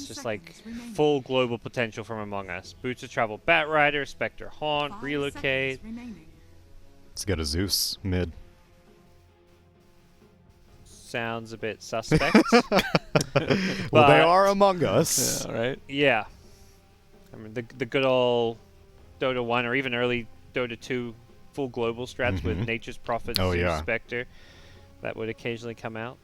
just like full global potential from Among Us. Boots of Travel, Batrider, Spectre Haunt, Relocate. Let's get a Zeus mid. Sounds a bit suspect. Well, they are Among Us. Yeah, right? Yeah. I mean, the good old Dota 1 or even early Dota 2 full global strats with Nature's Prophet, Oh, Zeus, yeah. Spectre. That would occasionally come out.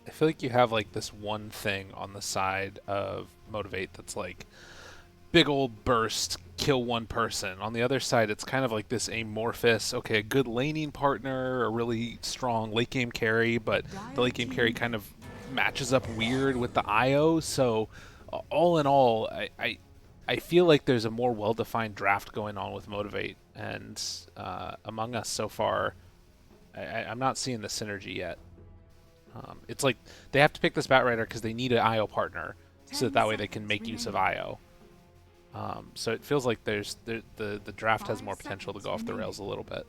I feel like you have like this one thing on the side of Motivate that's like big old burst, kill one person. On the other side, it's kind of like this amorphous, okay, a good laning partner, a really strong late game carry, but the late game carry kind of matches up weird with the IO. So all in all, I feel like there's a more well-defined draft going on with Motivate, and Among Us so far, I'm not seeing the synergy yet. It's like they have to pick this Batrider because they need an IO partner, so that way they can make use of IO. So it feels like the draft has more potential to go off the rails a little bit.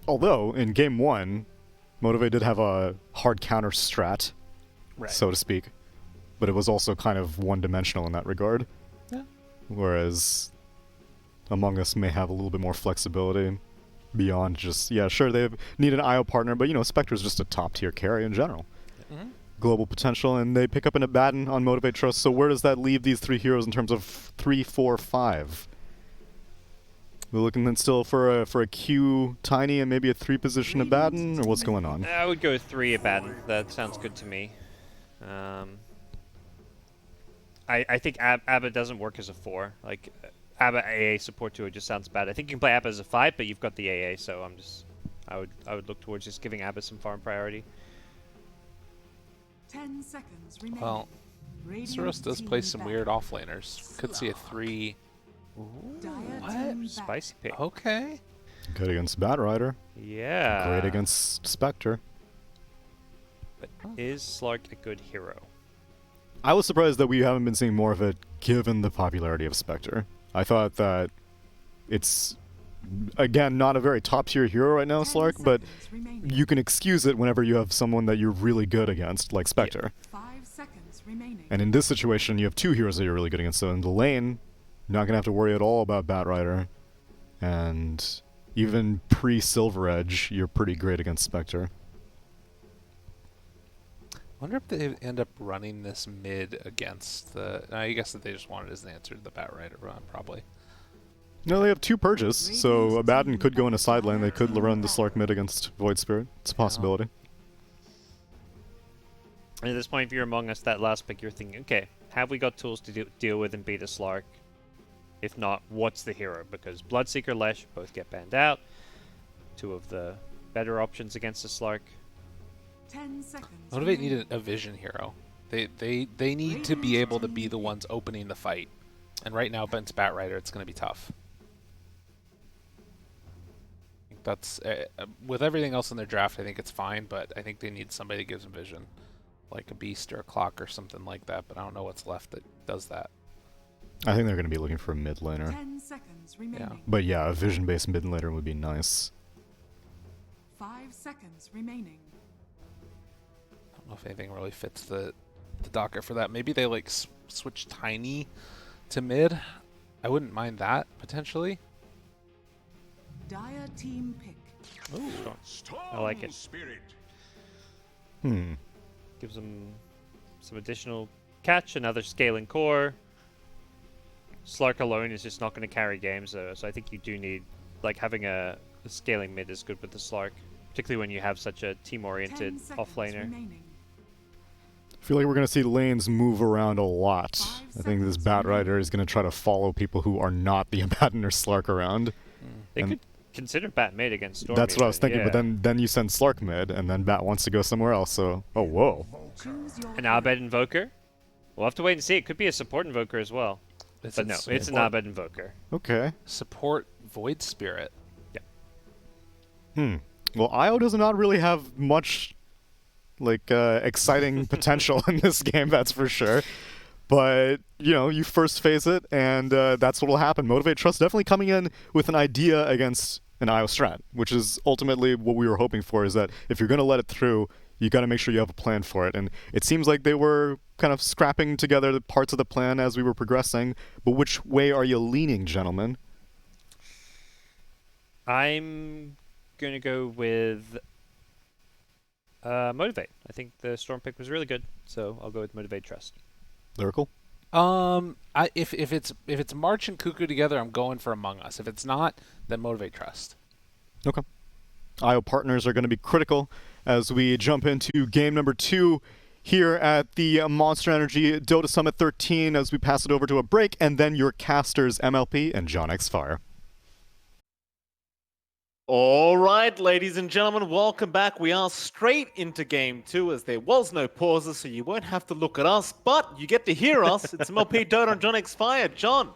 Although, in Game 1, Motivate did have a hard counter strat, so to speak. But it was also kind of one-dimensional in that regard. Yeah. Whereas Among Us may have a little bit more flexibility beyond just, yeah, sure, they need an IO partner, but, you know, Spectre's just a top-tier carry in general. Global potential, and they pick up an Abaddon on Motivate.Trust, so where does that leave these three heroes in terms of 3, 4, 5? We're looking then still for a Q Tiny and maybe a 3-position Abaddon, or what's going on? I would go 3 Abaddon. That sounds good to me. I think Abba doesn't work as a 4. Like, Abba AA support to it just sounds bad. I think you can play Abba as a 5, but you've got the AA, so I would look towards just giving Abba some farm priority. 10 seconds remaining. Well, Soros does play some weird offlaners. Could see a 3. What? Spicy pick. Okay. Good against Batrider. Yeah. Great against Spectre. But is Slark a good hero? I was surprised that we haven't been seeing more of it given the popularity of Spectre. I thought that it's, again, not a very top-tier hero right now, Slark, but you can excuse it whenever you have someone that you're really good against, like Spectre. 5 seconds remaining. And in this situation, you have 2 heroes that you're really good against. So in the lane, you're not going to have to worry at all about Batrider. And even pre-Silver Edge, you're pretty great against Spectre. Wonder if they end up running this mid against the... I guess that they just wanted as an answer to the Batrider run, probably. No, they have 2 purges, so Abaddon could go in a side lane. They could run the Slark mid against Void Spirit. It's a possibility. And at this point, if you're Among Us, that last pick, you're thinking, okay, have we got tools to deal with and beat a Slark? If not, what's the hero? Because Bloodseeker, Lesh both get banned out. 2 of the better options against the Slark. 10 seconds. Motivate need a vision hero. They need to be able to be the ones opening the fight. And right now, against Batrider, it's going to be tough. I think that's with everything else in their draft. I think it's fine, but I think they need somebody that gives them vision, like a beast or a clock or something like that. But I don't know what's left that does that. I think they're going to be looking for a mid laner. 10 seconds remaining. But yeah, a vision-based mid laner would be nice. 5 seconds remaining. I don't know if anything really fits the docket for that. Maybe they like switch Tiny to mid. I wouldn't mind that potentially. Dire team pick. Ooh, I like it. Gives them some additional catch, another scaling core. Slark alone is just not going to carry games, though, so I think you do need, like, having a scaling mid is good with the Slark, particularly when you have such a team-oriented offlaner. Remaining. I feel like we're going to see lanes move around a lot. I think this Batrider is going to try to follow people who are not the Abaddon or Slark around. They could consider Bat mid against Storm. That's what I was thinking, yeah. but then you send Slark mid, and then Bat wants to go somewhere else, so... Oh, whoa. An Abed Invoker? We'll have to wait and see. It could be a support Invoker as well. But no, it's an Abed Invoker. Okay. Support Void Spirit. Yeah. Well, IO does not really have much, like, exciting potential in this game, that's for sure. But, you know, you first phase it, and that's what will happen. Motivate.Trust definitely coming in with an idea against an IO strat, which is ultimately what we were hoping for, is that if you're going to let it through, You got to make sure you have a plan for it. And it seems like they were kind of scrapping together the parts of the plan as we were progressing. But which way are you leaning, gentlemen? I'm going to go with Motivate. I think the Storm pick was really good, so I'll go with Motivate.Trust. Lyrical? If it's March and Cuckoo together, I'm going for Among Us. If it's not, then Motivate.Trust. Okay. IO partners are going to be critical as we jump into game number 2 here at the Monster Energy Dota Summit 13 as we pass it over to a break, and then your casters MLP and johnxfire. All right, ladies and gentlemen, welcome back. We are straight into game 2 as there was no pauses, so you won't have to look at us, but you get to hear us. It's MLP Dota and johnxfire. John,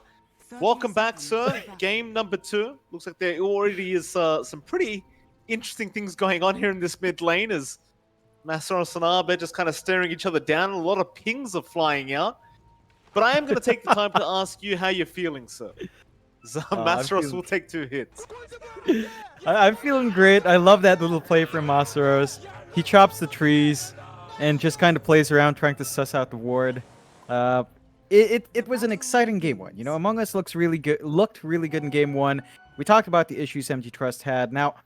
welcome back, sir. Game number 2. Looks like there already is some pretty interesting things going on here in this mid lane as Masaros and Arbe just kind of staring each other down. A lot of pings are flying out. But I am going to take the time to ask you how you're feeling, sir. Masaros will take 2 hits. I'm feeling great. I love that little play from Masaros. He chops the trees and just kind of plays around trying to suss out the ward. It was an exciting game 1. You know, Among Us looked really good in game 1. We talked about the issues MG.Trust had. Now,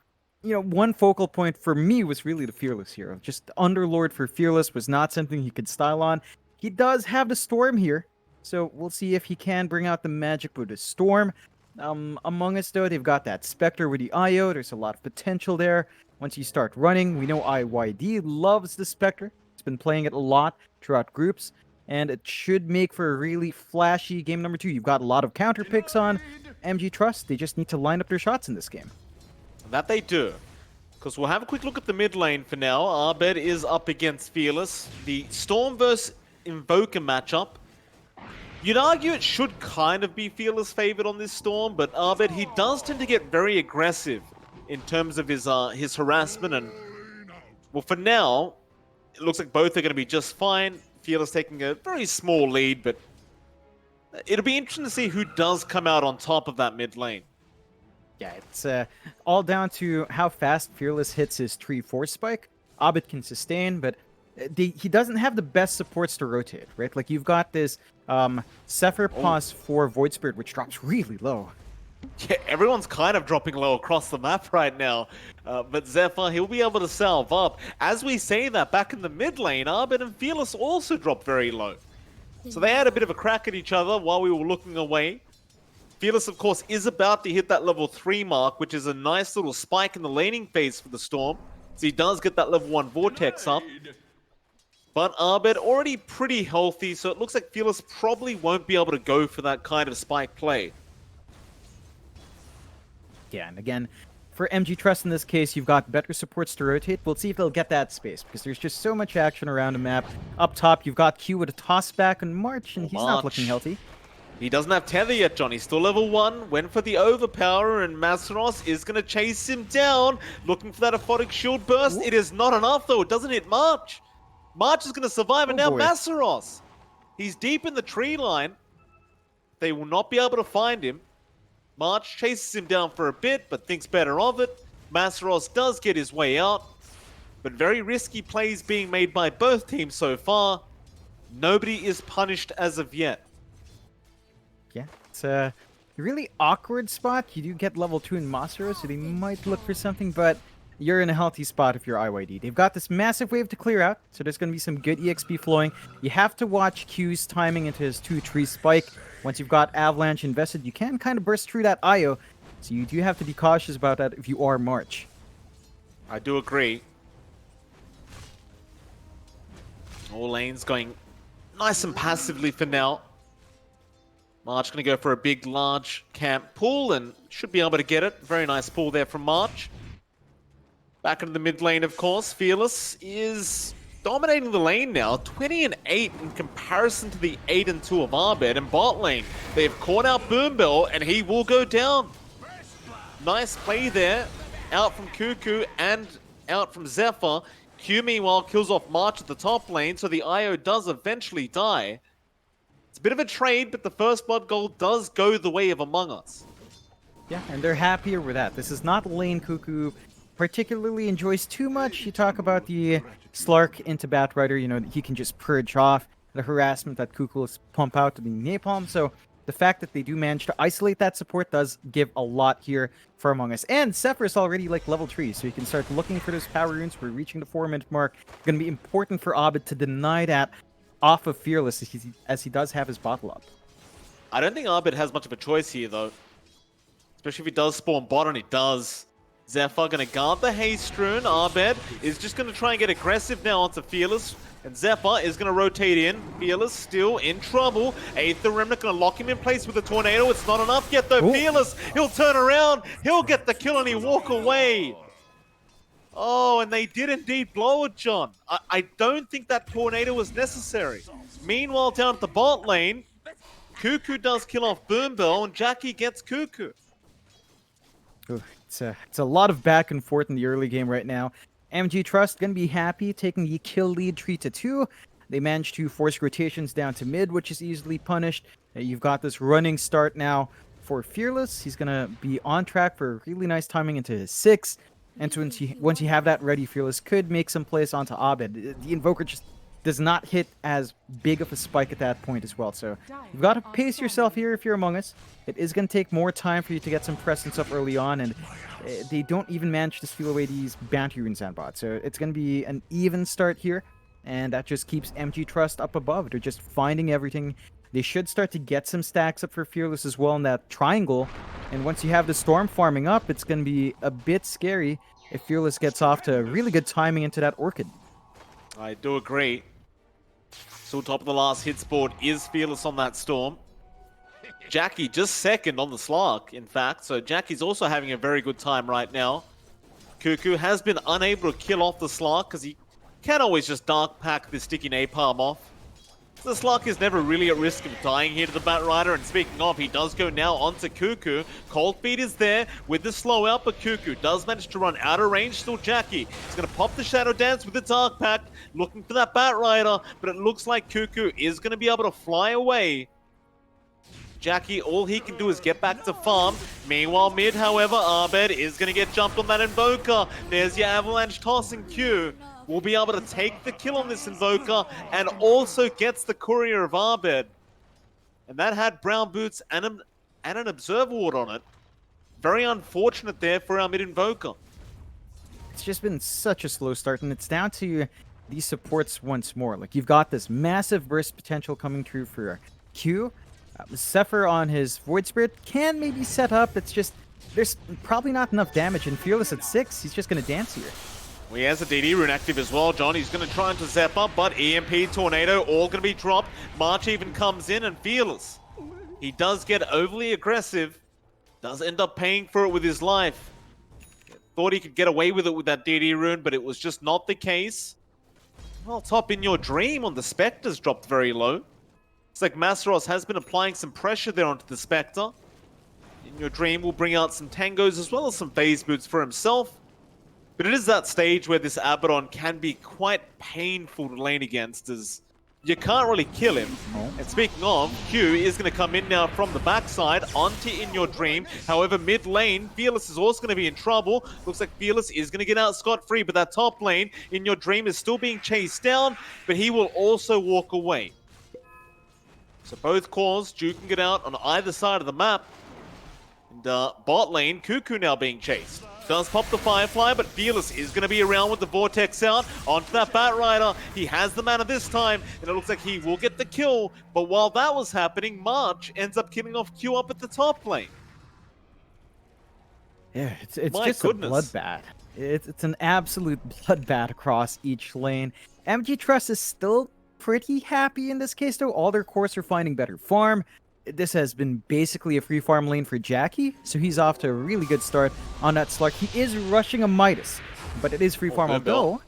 you know, one focal point for me was really the Fearless hero. Just the Underlord for Fearless was not something he could style on. He does have the Storm here, so we'll see if he can bring out the magic with the Storm. Among Us, though, they've got that Spectre with the IO. There's a lot of potential there. Once you start running, we know IYD loves the Spectre. He's been playing it a lot throughout groups, and it should make for a really flashy game number 2. You've got a lot of counter picks on MG.Trust. They just need to line up their shots in this game. That they do. Because we'll have a quick look at the mid lane for now. Arbed is up against Fearless. The Storm vs. Invoker matchup. You'd argue it should kind of be Fearless favored on this Storm, but Arbed, he does tend to get very aggressive in terms of his harassment. And, well, for now, it looks like both are going to be just fine. Fearless taking a very small lead, but it'll be interesting to see who does come out on top of that mid lane. Yeah, it's all down to how fast Fearless hits his tree force spike. Abed can sustain, but he doesn't have the best supports to rotate, right? Like, you've got this Zephyr Pause for Void Spirit, which drops really low. Yeah, everyone's kind of dropping low across the map right now. But Zephyr, he'll be able to salve up. As we say that, back in the mid lane, Abed and Fearless also dropped very low. So they had a bit of a crack at each other while we were looking away. Fearless, of course, is about to hit that level 3 mark, which is a nice little spike in the laning phase for the Storm. So he does get that level 1 Vortex up. But Arbed already pretty healthy, so it looks like Fearless probably won't be able to go for that kind of spike play. Yeah, and again, for MG.Trust in this case, you've got better supports to rotate. We'll see if they'll get that space, because there's just so much action around the map. Up top, you've got Q with a toss back on March, and he's not looking healthy. He doesn't have tether yet, John. He's still level 1. Went for the overpower, and Masaros is going to chase him down. Looking for that aphotic shield burst. Ooh. It is not enough, though. It doesn't hit March. March is going to survive, and now boy. Masaros. He's deep in the tree line. They will not be able to find him. March chases him down for a bit, but thinks better of it. Masaros does get his way out. But very risky plays being made by both teams so far. Nobody is punished as of yet. Yeah, it's a really awkward spot. You do get level 2 in Masaros, so they might look for something, but you're in a healthy spot if you're IYD. They've got this massive wave to clear out, so there's going to be some good EXP flowing. You have to watch Q's timing into his 2-tree spike. Once you've got Avalanche invested, you can kind of burst through that IO, so you do have to be cautious about that if you are March. I do agree. All lanes going nice and passively for now. March going to go for a big, large camp pull and should be able to get it. Very nice pull there from March. Back into the mid lane, of course. Fearless is dominating the lane now. 20-8 in comparison to the 8-2 of Arbed. And bot lane, they've caught out Boombell and he will go down. Nice play there. Out from Cuckoo and out from Zephyr. Q, meanwhile, kills off March at the top lane, so the IO does eventually die. It's a bit of a trade, but the first blood goal does go the way of Among Us. Yeah, and they're happier with that. This is not lane Cuckoo particularly enjoys too much. You talk about the Slark into Batrider, you know, he can just purge off the harassment that Kukul's pump out to be Napalm. So the fact that they do manage to isolate that support does give a lot here for Among Us. And Zephyr's already like level 3, so you can start looking for those power runes. We're reaching the 4-minute mark. Going to be important for Abed to deny that off of Fearless as he does have his bottle up. I don't think Abed has much of a choice here, though. Especially if he does spawn bot, and he does. Zephyr going to guard the haste rune. Abed is just going to try and get aggressive now onto Fearless. And Zephyr is going to rotate in. Fearless still in trouble. Aether Remnant going to lock him in place with a tornado. It's not enough yet, though. Ooh. Fearless, he'll turn around. He'll get the kill, and he walk away. Oh, and they did indeed blow it, John. I don't think that tornado was necessary. Meanwhile, down at the bot lane, Cuckoo does kill off Boombill, and Jackie gets Cuckoo. Ooh, it's a lot of back and forth in the early game right now. MG.Trust gonna be happy taking the kill lead 3-2. They managed to force rotations down to mid, which is easily punished. You've got this running start now for Fearless. He's gonna be on track for really nice timing into his 6. And so once you have that ready, Fearless could make some plays onto Abed. The Invoker just does not hit as big of a spike at that point as well. So you've got to pace yourself here if you're Among Us. It is going to take more time for you to get some presence up early on, and they don't even manage to steal away these bounty runes on bot. So it's going to be an even start here, and that just keeps MG.Trust up above. They're just finding everything. They should start to get some stacks up for Fearless as well in that triangle. And once you have the Storm farming up, it's going to be a bit scary if Fearless gets off to really good timing into that Orchid. I do agree. Still top of the last hits board is Fearless on that Storm. Jackie just second on the Slark, in fact. So Jackie's also having a very good time right now. Cuckoo has been unable to kill off the Slark because he can't always just dark pack the sticky napalm off. The Slark is never really at risk of dying here to the Batrider, and speaking of, he does go now onto Cuckoo. Cold Feet is there with the slow out, but Cuckoo does manage to run out of range. Still Jackie. He's going to pop the Shadow Dance with the Dark Pact, looking for that Batrider, but it looks like Cuckoo is going to be able to fly away. Jackie, all he can do is get back to farm. Meanwhile, mid, however, Abed is going to get jumped on that Invoker. There's your Avalanche toss, and Q will be able to take the kill on this Invoker and also gets the Courier of Abed. And that had Brown Boots and an Observer Ward on it. Very unfortunate there for our mid Invoker. It's just been such a slow start, and it's down to these supports once more. Like, you've got this massive burst potential coming through for Q. Zephyr on his Void Spirit can maybe set up. It's just, there's probably not enough damage, and Fearless at 6, he's just going to dance here. Well, he has a DD rune active as well, John. He's going to try into Zephyr, but EMP, Tornado, all going to be dropped. March even comes in, and Fearless, he does get overly aggressive. Does end up paying for it with his life. Thought he could get away with it with that DD rune, but it was just not the case. Well, top in your dream on the Spectres dropped very low. It's like Masaros has been applying some pressure there onto the Spectre. In your dream will bring out some Tangos as well as some phase boots for himself. But it is that stage where this Abaddon can be quite painful to lane against, as you can't really kill him. And speaking of, Q is going to come in now from the backside onto In Your Dream. However, mid lane, Fearless is also going to be in trouble. Looks like Fearless is going to get out scot-free, but that top lane, In Your Dream, is still being chased down, but he will also walk away. So both cores, Duke can get out on either side of the map. And bot lane, Cuckoo now being chased. Does pop the Firefly, but Fearless is going to be around with the Vortex out. Onto that Batrider. He has the mana this time, and it looks like he will get the kill. But while that was happening, March ends up killing off Q up at the top lane. Yeah, it's My just goodness. a bloodbath. It's an absolute bloodbath across each lane. MG.Trust is still pretty happy in this case, though. All their cores are finding better farm. This has been basically a free farm lane for Jackie, so he's off to a really good start on that Slark. He is rushing a Midas, but it is free farm although.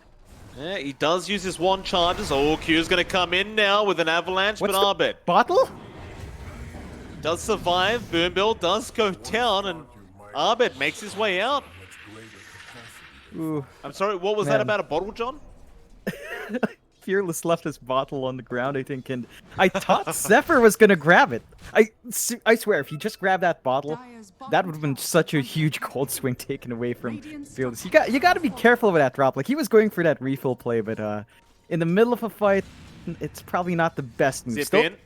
Yeah, he does use his one charges. Oh, Q's going to come in now with an Avalanche, What's but Abed bottle? does survive. Boombill does go down, and Abed makes his way out. Ooh. I'm sorry, what was that Man. about a bottle, John? Fearless left his bottle on the ground, I think, and I thought Zephyr was gonna grab it. I swear, if he just grabbed that bottle, that would have been such a huge cold swing taken away from Fearless. You got to be careful with that drop. Like, he was going for that refill play, but in the middle of a fight, it's probably not the best move. Zip in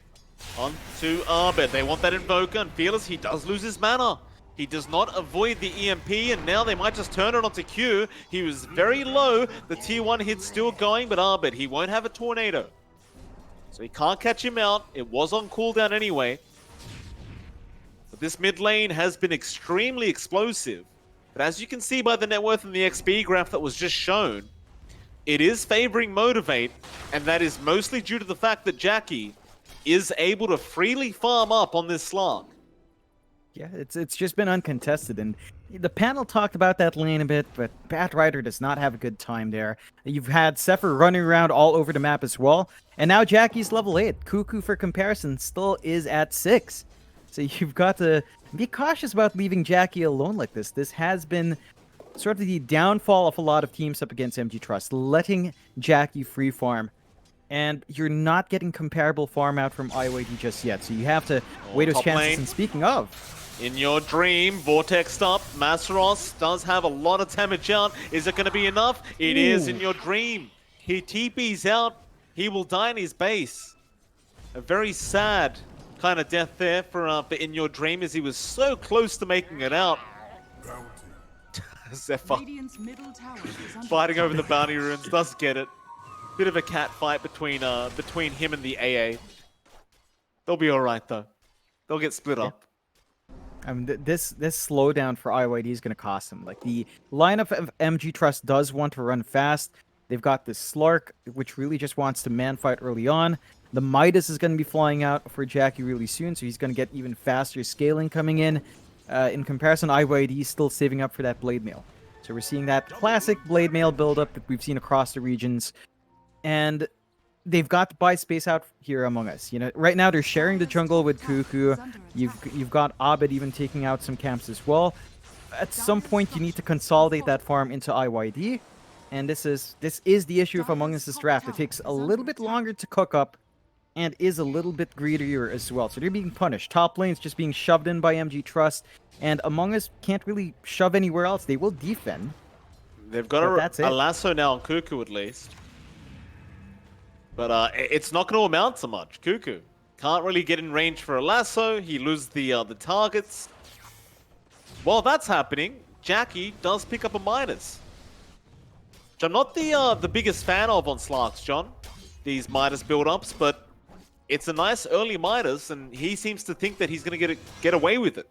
on to Arbit. They want that Invoker, and Fearless, he does lose his mana. He does not avoid the EMP, and now they might just turn it onto Q. He was very low. The tier 1 hit's still going, but Arbit, he won't have a tornado. So he can't catch him out. It was on cooldown anyway. But this mid lane has been extremely explosive. But as you can see by the net worth and the XP graph that was just shown, it is favoring Motivate, and that is mostly due to the fact that Jackie is able to freely farm up on this slog. Yeah, it's just been uncontested, and the panel talked about that lane a bit, but Batrider does not have a good time there. You've had Zephyr running around all over the map as well, and now Jackie's level 8. Cuckoo, for comparison, still is at 6. So you've got to be cautious about leaving Jackie alone like this. This has been sort of the downfall of a lot of teams up against MG.Trust, letting Jackie free farm. And you're not getting comparable farm out from IYD just yet, so you have to weigh those top chances. lane. And speaking of... In your dream, Vortex up. Masaros does have a lot of damage out. Is it going to be enough? It is in your dream. He TP's out. He will die in his base. A very sad kind of death there for In Your Dream, as he was so close to making it out. Zephyr fighting over the bounty runes, does get it. Bit of a cat fight between him and the AA. They'll be alright though. They'll get split up. I mean, this slowdown for IYD is going to cost them. Like, the lineup of MG.Trust does want to run fast. They've got this Slark, which really just wants to man fight early on. The Midas is going to be flying out for Jackie really soon, so he's going to get even faster scaling coming in. In comparison, IYD is still saving up for that Blade Mail. So we're seeing that classic Blade Mail build-up that we've seen across the regions. And they've got to buy space out here among us. You know, right now they're sharing the jungle with Cuckoo. You've got Abed even taking out some camps as well. At some point, you need to consolidate that farm into IYD, and this is the issue of Among Us' draft. It takes a little bit longer to cook up, and is a little bit greedier as well. So they're being punished. Top lane's just being shoved in by MG.Trust, and Among Us can't really shove anywhere else. They will defend. They've got a lasso now on Cuckoo at least. But it's not going to amount to much. Cuckoo can't really get in range for a lasso. He loses the targets. While that's happening, Jackie does pick up a Midas. Which I'm not the biggest fan of on Slarks, John. These Midas build-ups, but it's a nice early Midas, and he seems to think that he's going to get away with it.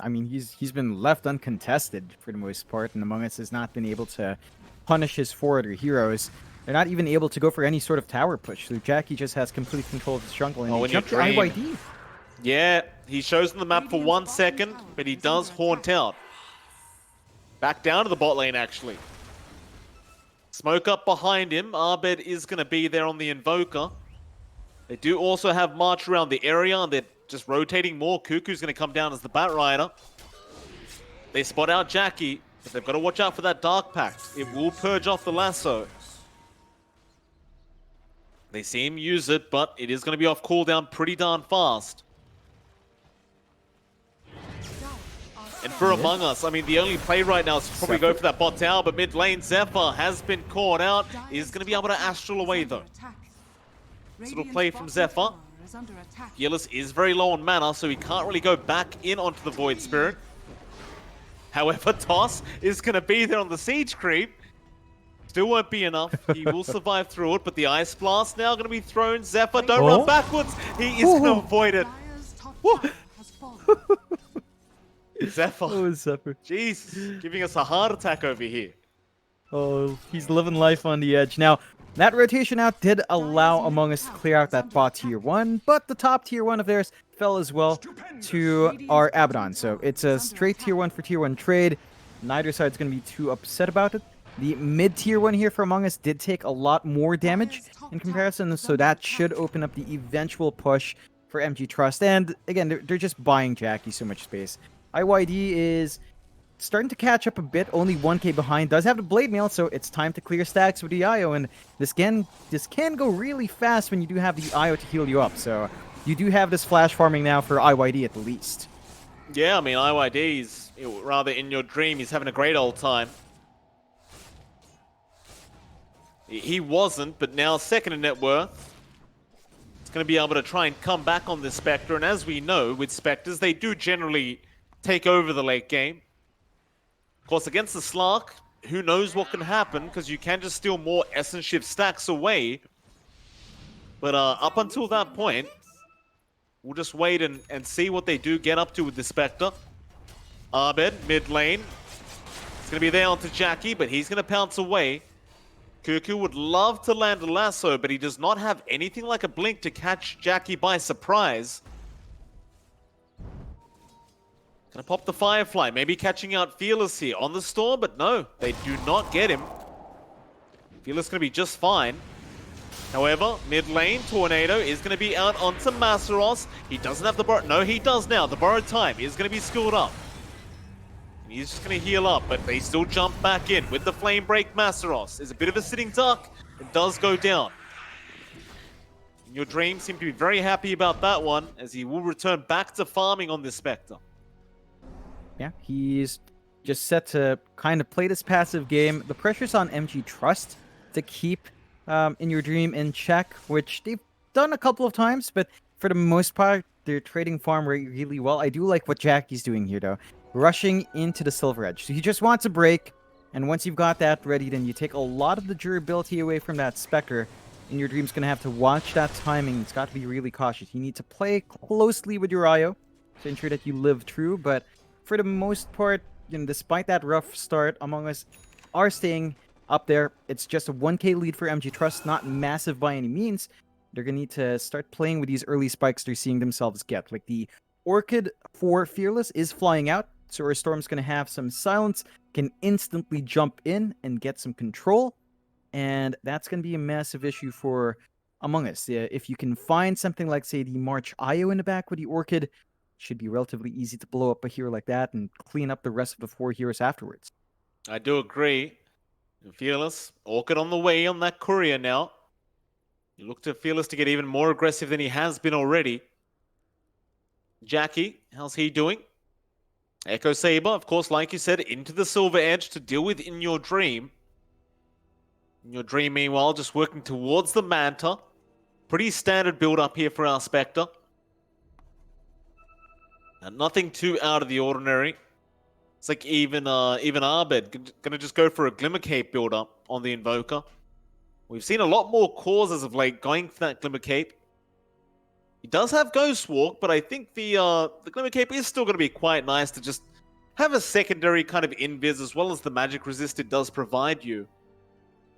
I mean, he's been left uncontested for the most part, and Among Us has not been able to punish his forward or heroes. They're not even able to go for any sort of tower push, so Jackie just has complete control of his jungle, and he jumped to IYD. Yeah, he shows them the map for 1 second, but he does haunt out. Back down to the bot lane, actually. Smoke up behind him. Arbed is going to be there on the Invoker. They do also have March around the area, and they're just rotating more. Cuckoo's going to come down as the Batrider. They spot out Jackie, but they've got to watch out for that Dark Pact. It will purge off the lasso. They see him use it, but it is going to be off cooldown pretty darn fast. And for Among Us, I mean, the only play right now is to probably go for that bot tower, but mid lane, Zephyr has been caught out. He's going to be able to Astral away, though. This little play from Zephyr. Fearless is very low on mana, so he can't really go back in onto the Void Spirit. However, Toss is going to be there on the Siege Creep. Still won't be enough. He will survive through it, but the Ice Blast now going to be thrown. Zephyr, don't run backwards. He is going to avoid it. Zephyr. Oh, Zephyr. Jeez, giving us a heart attack over here. Oh, he's living life on the edge. Now, that rotation out did allow Among Us to clear out that bot tier 1, but the top tier 1 of theirs fell as well to our Abaddon. So it's a straight tier 1 for tier 1 trade. Neither side's going to be too upset about it. The mid-tier one here for Among Us did take a lot more damage in comparison, so that should open up the eventual push for MG.Trust. And again, they're just buying Jackie so much space. IYD is starting to catch up a bit. Only 1k behind. Does have the blade mail, so it's time to clear stacks with the IO. And this can go really fast when you do have the IO to heal you up. So you do have this flash farming now for IYD at the least. Yeah, I mean, IYD's, rather in your dream, he's having a great old time. He wasn't, but now second in net worth. He's going to be able to try and come back on this Spectre, and as we know, with Spectres, they do generally take over the late game. Of course, against the Slark, who knows what can happen, because you can just steal more Essence Shift stacks away. But up until that point, we'll just wait and see what they do get up to with the Spectre. Abed, mid lane. It's going to be there onto Jackie, but he's going to pounce away. Cuckoo would love to land a lasso, but he does not have anything like a blink to catch Jackie by surprise. Gonna pop the Firefly, maybe catching out Fearless here on the Storm, but no, they do not get him. Fearless gonna be just fine. However, mid lane, Tornado is gonna be out onto Masaros. He doesn't have the borrow. No, he does now. The borrowed time is gonna be skilled up. He's just going to heal up, but they still jump back in with the Flame Break. Masaros is a bit of a sitting duck. It does go down. In your dream seem to be very happy about that one, as he will return back to farming on this Spectre. Yeah, he's just set to kind of play this passive game. The pressure's on MG.Trust to keep In Your Dream in check, which they've done a couple of times, but for the most part, they're trading farm really well. I do like what Jackie's doing here, though. Rushing into the Silver Edge. So he just wants a break, and once you've got that ready, then you take a lot of the durability away from that Spectre. In Your Dream's going to have to watch that timing. It's got to be really cautious. You need to play closely with your IO to ensure that you live through, but for the most part, you know, despite that rough start, Among Us are staying up there. It's just a 1k lead for MG.Trust, not massive by any means. They're going to need to start playing with these early spikes they're seeing themselves get. Like the Orchid for Fearless is flying out, so our Storm's going to have some silence, can instantly jump in and get some control, and that's going to be a massive issue for Among Us. If you can find something like, say, the March IO in the back with the Orchid, it should be relatively easy to blow up a hero like that and clean up the rest of the 4 heroes afterwards. I do agree. Fearless, Orchid on the way on that courier now. You look to Fearless to get even more aggressive than he has been already. Jackie, how's he doing? Echo Saber, of course, like you said, into the Silver Edge to deal with In Your Dream. In Your Dream, meanwhile, just working towards the Manta. Pretty standard build-up here for our Spectre. And nothing too out of the ordinary. It's like even Abed gonna just go for a Glimmer Cape build-up on the Invoker. We've seen a lot more cores as of late going for that Glimmer Cape. He does have Ghost Walk, but I think the Glimmer Cape is still going to be quite nice to just have a secondary kind of invis as well as the magic resist it does provide you.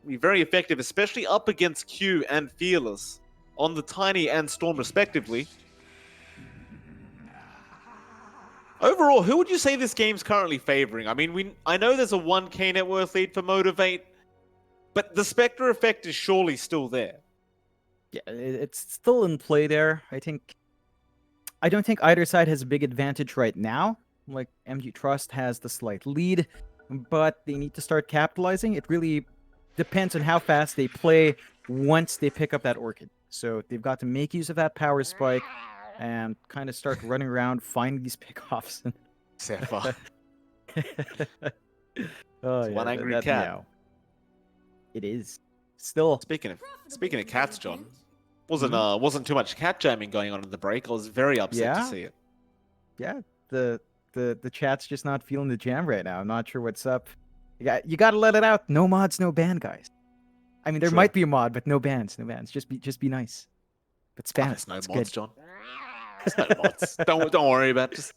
Be very effective, especially up against Q and Fearless on the Tiny and Storm respectively. Overall, who would you say this game's currently favoring? I mean, I know there's a 1k net worth lead for Motivate, but the Spectre effect is surely still there. Yeah, it's still in play there. I don't think either side has a big advantage right now. Like, MG.Trust has the slight lead, but they need to start capitalizing. It really depends on how fast they play once they pick up that Orchid. So they've got to make use of that power spike and kind of start running around, finding these pickoffs. Sapphire. Oh, One angry cat. meow. It is. Still. Speaking of cats, John, wasn't too much cat jamming going on in the break. I was very upset to see it. Yeah, the chat's just not feeling the jam right now. I'm not sure what's up. You got to let it out. No mods, no ban, guys. I mean, there True. might be a mod, but no bans, no bans. Just be nice. But spam it. There's no It's mods, good. John. There's no mods. Don't worry about it. Just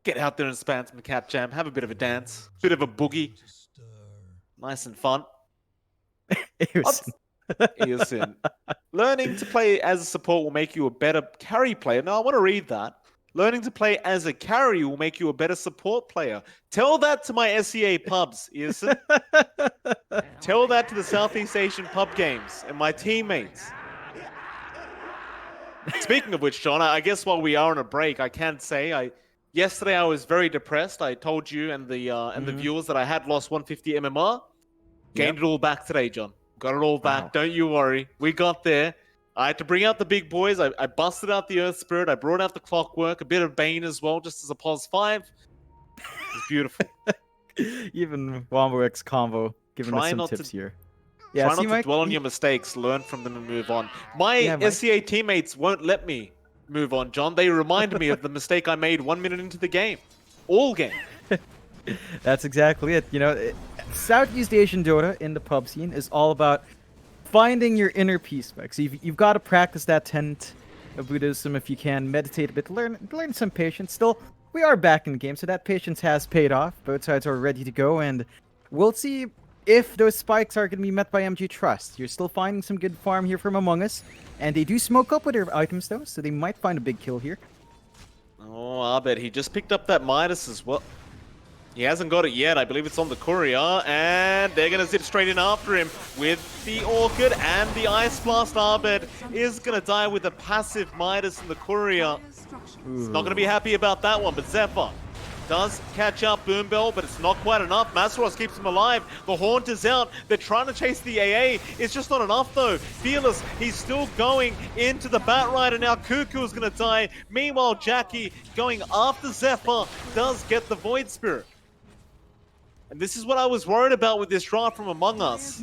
get out there and spam some cat jam. Have a bit of a dance, bit of a boogie. Nice and fun. Eosin. Learning to play as a support will make you a better carry player. Now, I want to read that. Learning to play as a carry will make you a better support player. Tell that to my SEA pubs, Eosin. Tell that to the Southeast Asian pub games and my teammates. Speaking of which, John, I guess while we are on a break, I can say I Yesterday I was very depressed. I told you and the viewers that I had lost 150 MMR. Gained it all back today, John. Got it all back. Wow. Don't you worry. We got there. I had to bring out the big boys. I busted out the Earth Spirit. I brought out the Clockwork, a bit of Bane as well, just as a +5. It's beautiful. Even Wombo X combo giving Try us some not to- tips here. Try not see, to Mike, dwell on you- your mistakes. Learn from them and move on. My Yeah, Mike. SCA teammates won't let me move on, John. They remind me of the mistake I made 1 minute into the game. All game. That's exactly it. You know, Southeast Asian Dota in the pub scene is all about finding your inner peace, Mike. So you've got to practice that tenet of Buddhism if you can. Meditate a bit, learn some patience. Still, we are back in the game, so that patience has paid off. Both sides are ready to go, and we'll see if those spikes are going to be met by MG.Trust. You're still finding some good farm here from Among Us, and they do smoke up with their items, though, so they might find a big kill here. Oh, I bet he just picked up that Midas as well. He hasn't got it yet. I believe it's on the courier, and they're going to zip straight in after him with the Orchid and the Ice Blast. Arbed is going to die with a passive Midas in the courier. He's not going to be happy about that one, but Zephyr does catch up Boom Bell, but it's not quite enough. Masteros keeps him alive. The Haunt is out. They're trying to chase the AA. It's just not enough, though. Fearless, he's still going into the Bat Rider. Now Cuckoo is going to die. Meanwhile, Jackie going after Zephyr does get the Void Spirit. And this is what I was worried about with this draft from Among Us.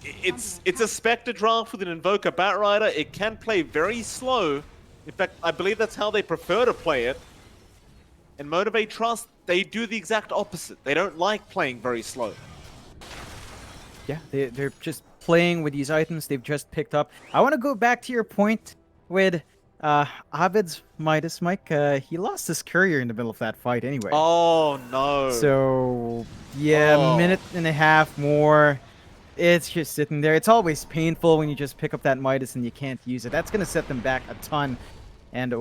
It's a Spectre draft with an Invoker Bat Rider. It can play very slow. In fact, I believe that's how they prefer to play it. And Motivate.Trust, they do the exact opposite. They don't like playing very slow. Yeah, they're just playing with these items they've just picked up. I want to go back to your point with Abed's Midas, Mike. He lost his courier in the middle of that fight anyway. Oh, no. So, yeah, minute and a half more. It's just sitting there. It's always painful when you just pick up that Midas and you can't use it. That's going to set them back a ton. And,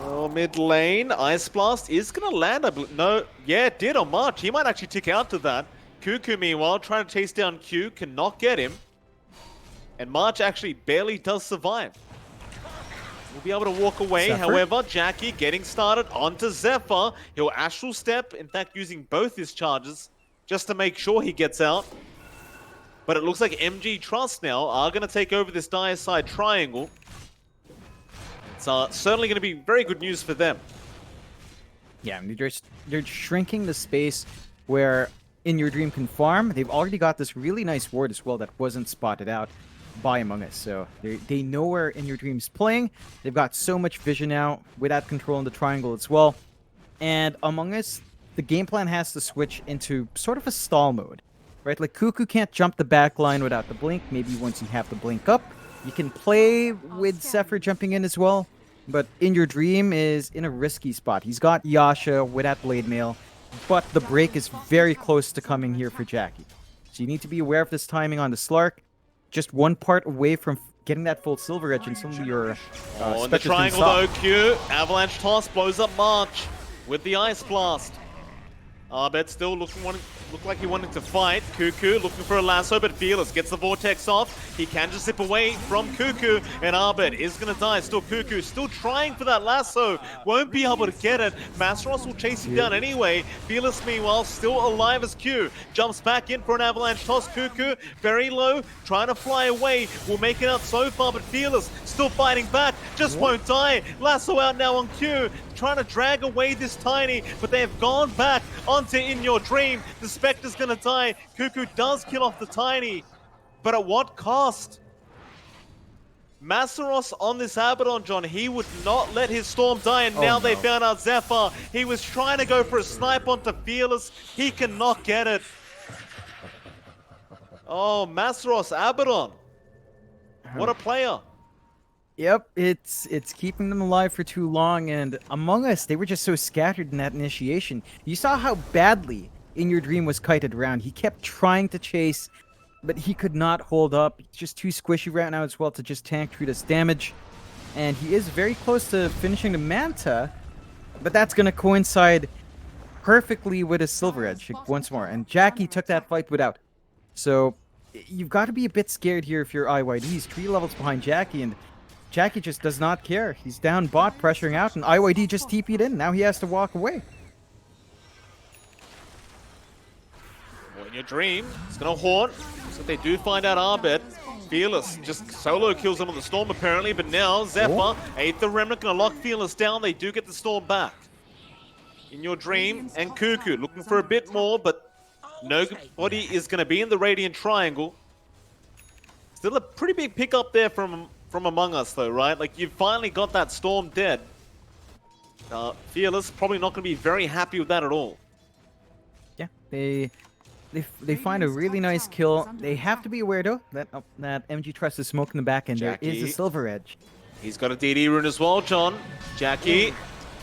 Oh, mid lane. Ice Blast is going to land. No, yeah, it did on March. He might actually tick out to that. Cuckoo, meanwhile, trying to chase down Q, cannot get him. And March actually barely does survive. We'll be able to walk away. Zephyr? However, Jackie getting started onto Zephyr. He'll Astral Step, in fact, using both his charges just to make sure he gets out. But it looks like MG.Trust now are going to take over this dire side triangle. It's certainly going to be very good news for them. yeah, they're shrinking the space where In Your Dream can farm. They've already got this really nice ward as well that wasn't spotted out by Among Us. So they know where In Your Dream's playing. They've got so much vision now without controlling the triangle as well. And Among Us, the game plan has to switch into sort of a stall mode. Right, like Cuckoo can't jump the back line without the blink. Maybe once you have the blink up, you can play with Zephyr jumping in as well. But In Your Dream is in a risky spot. He's got Yasha with that Blade Mail, but the break is very close to coming here for Jackie. So you need to be aware of this timing on the Slark. Just one part away from getting that full Silver Edge and some of your Oh, in the Spectres can triangle stop. though, Q. Avalanche Toss blows up March with the Ice Blast. Arbed still look like he wanted to fight. Cuckoo looking for a lasso, but Fearless gets the Vortex off. He can just zip away from Cuckoo, and Arbed is going to die. Still Cuckoo, still trying for that lasso. Won't be able to get it. Masteros will chase him down anyway. Fearless, meanwhile, still alive as Q. Jumps back in for an Avalanche Toss. Cuckoo, very low, trying to fly away. Will make it out so far, but Fearless still fighting back. Just won't die. Lasso out now on Q. Trying to drag away this Tiny, but they have gone back onto In Your Dream. The Spectre's gonna die. Cuckoo does kill off the Tiny, but at what cost? Masteros on this Abaddon, John, he would not let his Storm die, and now they found out Zephyr. He was trying to go for a snipe onto Fearless. He cannot get it. Oh, Masteros, Abaddon. What a player. Yep, it's keeping them alive for too long, and Among Us, they were just so scattered in that initiation. You saw how badly In Your Dream was kited around. He kept trying to chase, but he could not hold up. He's just too squishy right now as well to just tank through this damage. And he is very close to finishing the Manta, but that's going to coincide perfectly with his Silver Edge once more. And Jackie took that fight without. So you've got to be a bit scared here if you're IYD. He's 3 levels behind Jackie, and Jackie just does not care. He's down bot, pressuring out, and IYD just TP'd in. Now he has to walk away. Well, in your dream, it's going to haunt. So they do find out Arbit. Fearless just solo kills him on the Storm apparently, but now Zephyr, Aether Remnant going to lock Fearless down. They do get the Storm back. In your dream, and Cuckoo looking for a bit more, but nobody is going to be in the Radiant Triangle. Still a pretty big pick up there from Among Us though, right? Like, you've finally got that Storm dead. Fearless probably not going to be very happy with that at all. Yeah, they find a really nice kill. They have to be aware though that MG.Trust is smoking the back end. There is a Silver Edge. He's got a DD rune as well, John. Jackie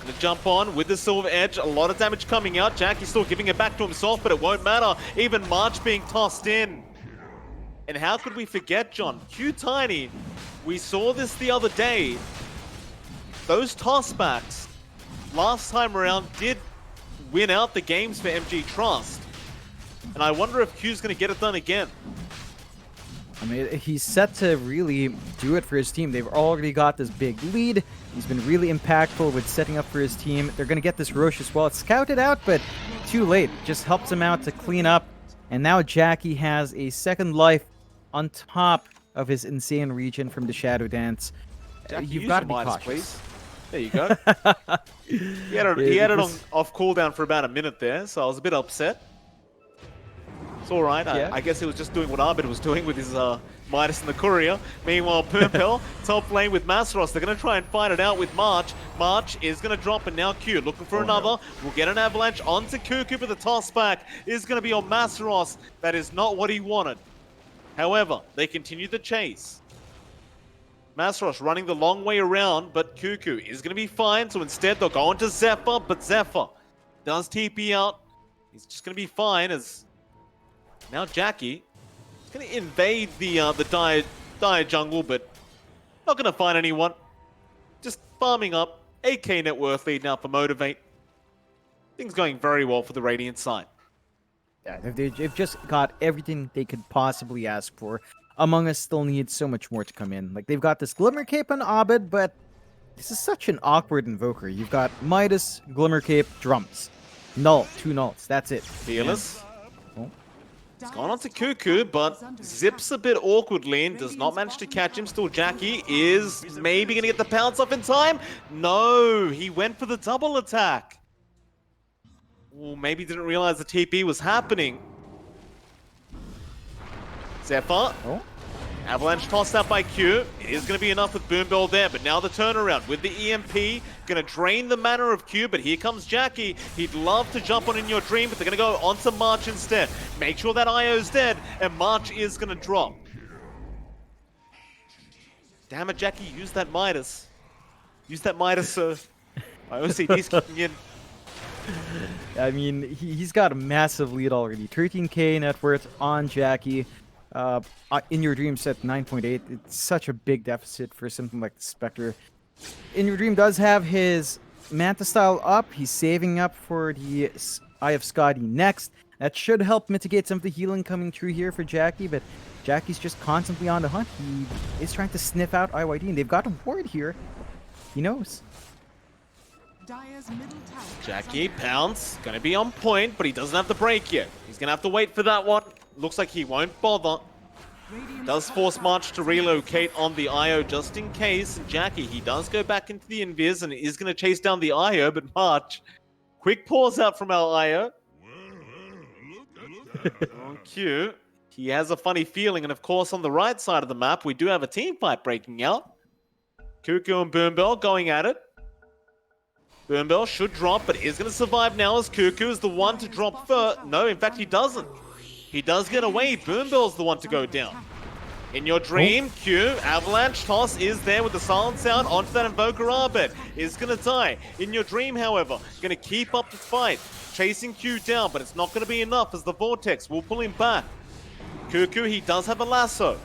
gonna jump on with the Silver Edge. A lot of damage coming out. Jackie's still giving it back to himself, but it won't matter. Even March being tossed in. And how could we forget, John? Q Tiny, we saw this the other day. Those tossbacks last time around did win out the games for MG.Trust. And I wonder if Q's going to get it done again. I mean, he's set to really do it for his team. They've already got this big lead. He's been really impactful with setting up for his team. They're going to get this Roche as well. It's scouted out, but too late. Just helps him out to clean up. And now Jackie has a second life on top of his insane regen from the Shadow Dance. Jackie, You've use got to your be Midas, cautious. please. There you go. He had it on off cooldown for about a minute there, so I was a bit upset. It's alright. Yeah. I guess he was just doing what Arbit was doing with his Midas and the Courier. Meanwhile, Purple, top lane with Masros. They're going to try and fight it out with March. March is going to drop, and now Q looking for another. No. We'll get an avalanche onto Cuckoo, but the toss back is going to be on Masros. That is not what he wanted. However, they continue the chase. Masros running the long way around, but Cuckoo is going to be fine. So instead, they'll go on to Zephyr, but Zephyr does TP out. He's just going to be fine as now Jackie is going to invade the dire jungle, but not going to find anyone. Just farming up. 8k net worth lead now for Motivate. Things going very well for the Radiant side. Yeah, they've just got everything they could possibly ask for. Among Us still needs so much more to come in. Like, they've got this Glimmer Cape on Abed, but this is such an awkward invoker. You've got Midas, Glimmer Cape, Drums. Null, 2 nulls. That's it. Fearless. It's gone on to Cuckoo, but zips a bit awkwardly and does not manage to catch him. Still, Jackie is maybe going to get the pounce off in time. No, he went for the double attack. Or maybe didn't realize the TP was happening. Zephyr. Avalanche tossed out by Q. It is going to be enough with Boom Bell there, but now the turnaround with the EMP. Going to drain the mana of Q, but here comes Jackie. He'd love to jump on in your dream, but they're going to go onto March instead. Make sure that IO's dead, and March is going to drop. Damn it, Jackie, use that Midas. Use that Midas, sir. IOCD's kicking in. I mean, he's got a massive lead already. 13k net worth on Jackie. In Your Dream set 9.8. It's such a big deficit for something like the Spectre. In Your Dream does have his Manta style up. He's saving up for the Eye of Scotty next. That should help mitigate some of the healing coming through here for Jackie, but Jackie's just constantly on the hunt. He is trying to sniff out IYD, and they've got a ward here. He knows. Jackie, pounce, gonna be on point, but he doesn't have the break yet. He's gonna have to wait for that one. Looks like he won't bother. Does force March to relocate on the IO just in case. Jackie, he does go back into the invis and is gonna chase down the IO, but March, quick pause out from our IO. On Q, he has a funny feeling, and of course on the right side of the map, we do have a team fight breaking out. Cuckoo and Boombell going at it. Boombell should drop, but is going to survive now as Cuckoo is the one to drop first. No, in fact, he doesn't. He does get away. Boombell's the one to go down. In Your Dream, Q, Avalanche Toss is there with the silent sound onto that Invoker Arbet. Is going to die. In Your Dream, however, going to keep up the fight. Chasing Q down, but it's not going to be enough as the Vortex will pull him back. Cuckoo, he does have a lasso.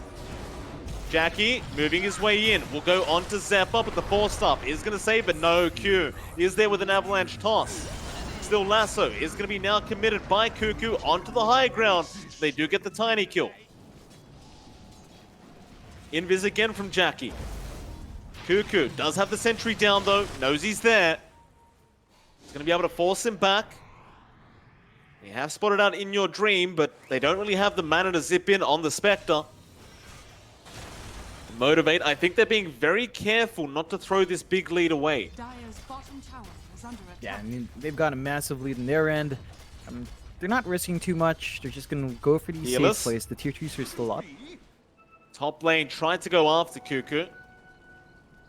Jackie moving his way in. Will go on to Zephyr, but the force up is going to save it. No, Q is there with an Avalanche Toss. Still Lasso is going to be now committed by Cuckoo onto the high ground. They do get the tiny kill. Invis again from Jackie. Cuckoo does have the sentry down though, knows he's there. He's going to be able to force him back. They have spotted out In Your Dream, but they don't really have the mana to zip in on the Spectre. Motivate, I think they're being very careful not to throw this big lead away. Dire's bottom tower is under attack. Yeah, I mean, they've got a massive lead in their end. They're not risking too much. They're just going to go for these Healers. safe plays. The tier 2s are still up. Top lane trying to go after Cuckoo.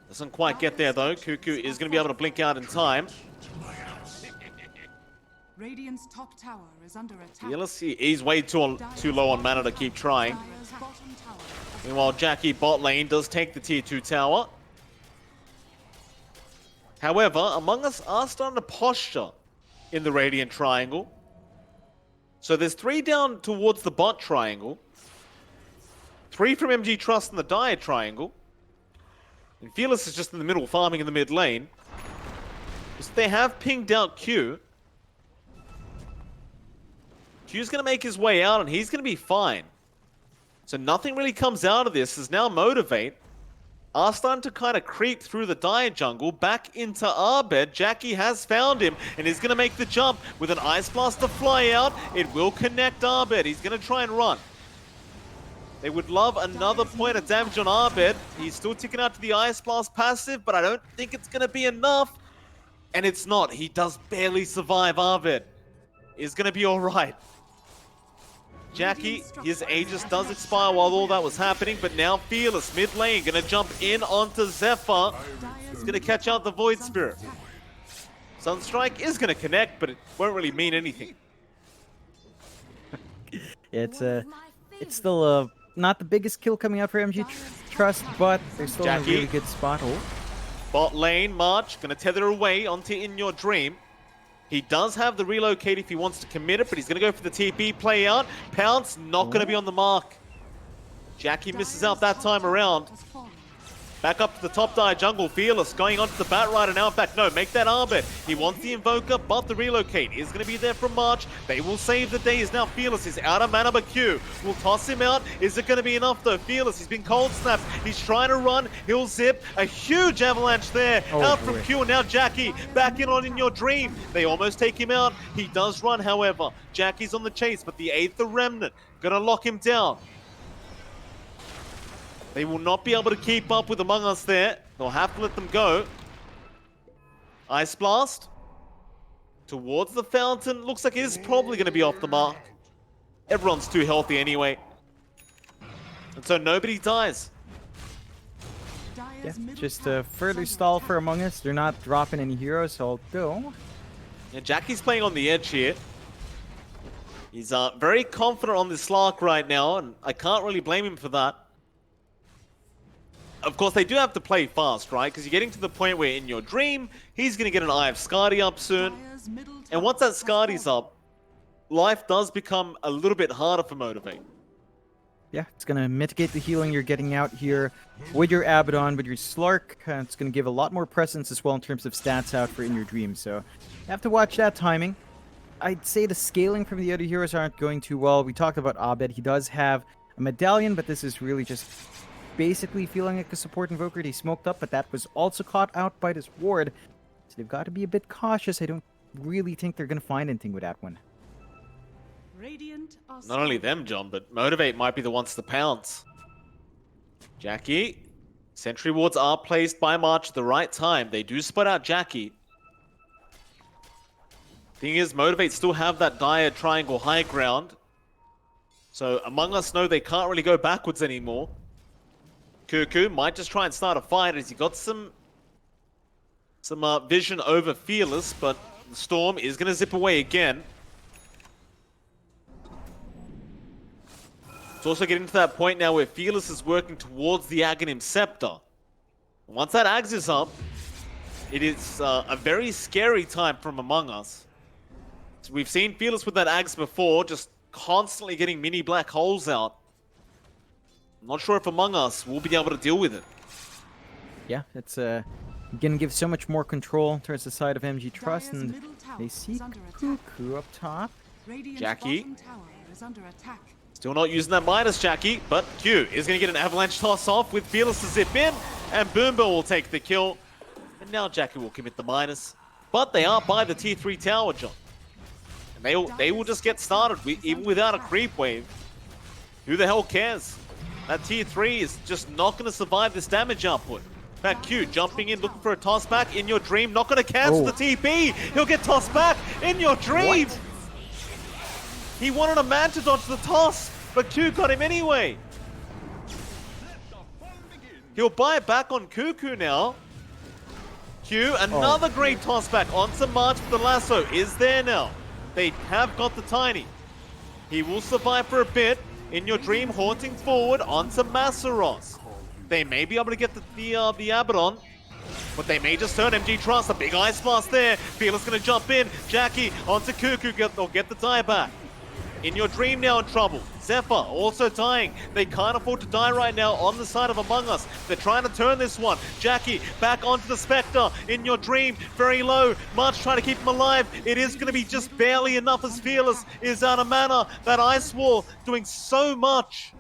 Doesn't quite get there though. Cuckoo is going to be able to blink out in time. Radiant's top tower is under attack. Healers, he's way too low on mana to keep trying. Dire's bottom tower is Meanwhile, Jackie bot lane does take the tier 2 tower. However, Among Us are starting to posture in the Radiant triangle. So there's 3 down towards the bot triangle. 3 from MG.Trust in the Dire triangle. And Fearless is just in the middle, farming in the mid lane. So they have pinged out Q. Q's going to make his way out, and he's going to be fine. So nothing really comes out of this, as now Motivate are starting to kind of creep through the Dire jungle back into our bed. Jackie has found him, and he's going to make the jump with an Ice Blast to fly out. It will connect Arbed. He's going to try and run. They would love another point of damage on Arbed. He's still ticking out to the Ice Blast passive, but I don't think it's going to be enough. And it's not. He does barely survive. Arbed is going to be all right. Jackie, his Aegis does expire while all that was happening, but now Fearless, mid lane, going to jump in onto Zephyr. He's going to catch out the Void Spirit. Sunstrike is going to connect, but it won't really mean anything. Yeah, it's still not the biggest kill coming out for MG.Trust, but they're still in a Jackie. really good spot. Oh, Bot lane, March, going to tether away onto In Your Dream. He does have the relocate if he wants to commit it, but he's going to go for the TP play out. Pounce not going to be on the mark. Jackie misses out that time around. has fallen. Back up to the top Dire jungle. Fearless going onto the Bat Rider now. In fact, no, make that Arbed. He wants the Invoker, but the relocate is going to be there from March. They will save the day as now Fearless is out of mana, but Q will toss him out. Is it going to be enough though? Fearless, he's been cold snapped. He's trying to run. He'll zip. A huge avalanche there. Oh, out from boy. Q, and now Jackie back in on In Your Dream. They almost take him out. He does run, however. Jackie's on the chase, but the 8th, the Remnant, going to lock him down. They will not be able to keep up with Among Us there. They'll have to let them go. Ice Blast. Towards the fountain. Looks like it is probably going to be off the mark. Everyone's too healthy anyway. And so nobody dies. yeah, Dire's middle just tower a is further under stall attack. for Among Us. They're not dropping any heroes, although Yeah, Jackie's playing on the edge here. He's very confident on this Slark right now, and I can't really blame him for that. Of course, they do have to play fast, right? Because you're getting to the point where In Your Dream, he's going to get an Eye of Skadi up soon. Dire's middle And tower once that has Skadi's fallen. up, life does become a little bit harder for Motivate. yeah, it's going to mitigate the healing you're getting out here with your Abaddon, with your Slark. It's going to give a lot more presence as well in terms of stats out for In Your Dream. So you have to watch that timing. I'd say the scaling from the other heroes aren't going too well. We talked about Abed. He does have a medallion, but this is really just basically feeling like a support invoker. He smoked up, but that was also caught out by this ward. So they've got to be a bit cautious. I don't really think they're going to find anything with that one. Radiant are Not only them, John, but Motivate might be the ones to pounce. Jackie. Sentry wards are placed by March at the right time. They do spot out Jackie. Thing is, Motivate still have that Dire triangle high ground. So Among Us know they can't really go backwards anymore. Cuckoo might just try and start a fight as he got some vision over Fearless, but the Storm is going to zip away again. It's also getting to that point now where Fearless is working towards the Aghanim Scepter. Once that Axe is up, it is a very scary time from Among Us. So we've seen Fearless with that Axe before, just constantly getting mini black holes out. I'm not sure if Among Us will be able to deal with it. Yeah, it's going to give so much more control towards the side of MG.Trust, Dire's and middle tower they is see under attack. Cuckoo up top. Radiant's Jackie. bottom tower is under attack. Still not using that Midas, Jackie, but Q is going to get an Avalanche toss off with Fearless to zip in. and Boomba will take the kill. And now Jackie will commit the minus. But they are by the tier 3 tower, John. And they will just get started, even without a creep wave. Who the hell cares? That tier 3 is just not going to survive this damage output. In fact, Q jumping in, looking for a toss back in your dream. Not going to cancel the TP. He'll get tossed back in your dream. What? He wanted a man to dodge the toss, but Q got him anyway. He'll buy it back on Cuckoo now. Q, another great toss back onto March with the lasso is there now. They have got the Tiny. He will survive for a bit. In your dream, haunting forward onto Masaros. They may be able to get the Abaddon, but they may just turn MG.Trust. A big ice blast there. Fearless gonna jump in. Jackie onto Cuckoo. They'll get the die back. In your dream now in trouble. Zephyr also dying. They can't afford to die right now on the side of Among Us. They're trying to turn this one. Jackie back onto the Spectre. In your dream, very low. March trying to keep him alive. It is going to be just barely enough as Fearless is out of mana. That Ice Wall doing so much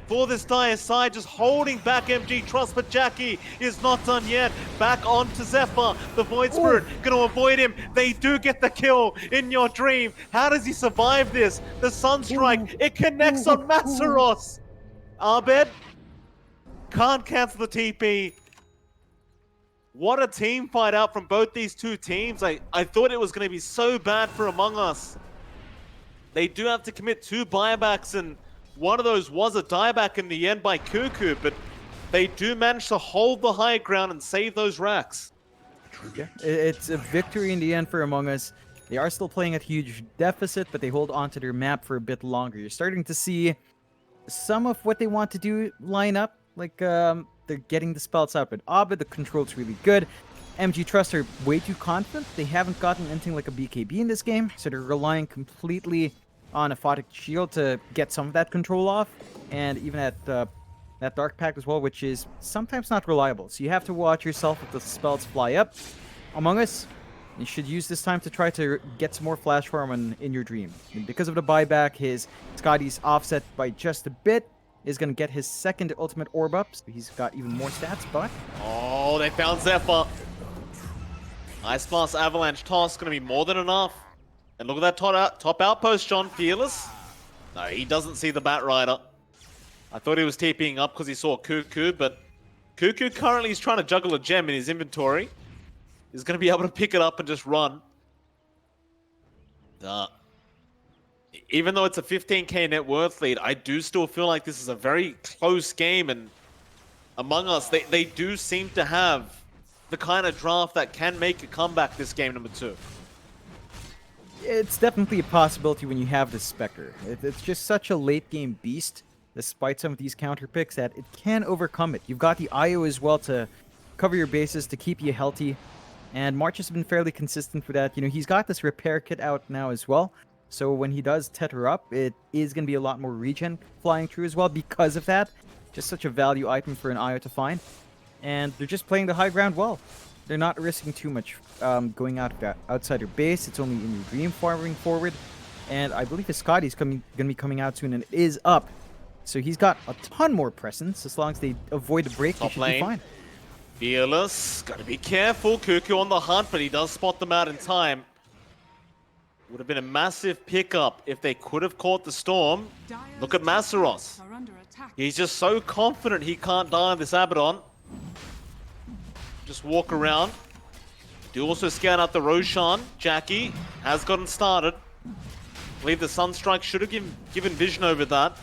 for this dire side, just holding back MG.Trust, but Jackie is not done yet. Back onto Zephyr, the Void Spirit going to avoid him. They do get the kill in your dream. How does he survive this? The Sunstrike, it connects on Masaros. Abed can't cancel the TP. What a team fight out from both these two teams. I thought it was going to be so bad for Among Us. They do have to commit 2 buybacks, and one of those was a dieback in the end by Cuckoo, but they do manage to hold the high ground and save those racks. Yeah, it's a victory in the end for Among Us. They are still playing at huge deficit, but they hold on to their map for a bit longer. You're starting to see some of what they want to do line up. Like, they're getting the spells out with Abed. The control's really good. MG.Trust are way too confident. They haven't gotten anything like a BKB in this game, so they're relying completely on a Photic Shield to get some of that control off, and even at that Dark Pact as well, which is sometimes not reliable. So you have to watch yourself if the spells fly up. Among Us, you should use this time to try to get some more flash farm in your dream. And because of the buyback, his Scotty's offset by just a bit, is going to get his second ultimate orb up, so he's got even more stats, but... Oh, they found Zephyr. Ice Blast Avalanche Toss going to be more than enough. And look at that top outpost, John. Fearless. No, he doesn't see the Bat Rider. I thought he was TPing up because he saw Cuckoo, but Cuckoo currently is trying to juggle a gem in his inventory. He's going to be able to pick it up and just run. Even though it's a 15k net worth lead, I do still feel like this is a very close game, and Among Us, they do seem to have the kind of draft that can make a comeback this game number 2. It's definitely a possibility when you have the Spectre. It's just such a late-game beast, despite some of these counter picks, that it can overcome it. You've got the IO as well to cover your bases, to keep you healthy, and March has been fairly consistent for that. You know, he's got this repair kit out now as well, so when he does tether up, it is going to be a lot more regen flying through as well because of that. Just such a value item for an IO to find, and they're just playing the high ground well. They're not risking too much going outside their base. It's only in your dream farming forward. And I believe his Scotty's going to be coming out soon and it is up. So he's got a ton more presence. As long as they avoid a break, they should be fine. Fearless. Got to be careful. Cuckoo on the hunt, but he does spot them out in time. Would have been a massive pickup if they could have caught the storm. Look at Masaros. He's just so confident he can't die on this Abaddon. Just walk around. Do also scout out the Roshan. Jackie has gotten started. I believe the Sunstrike should have given vision over that.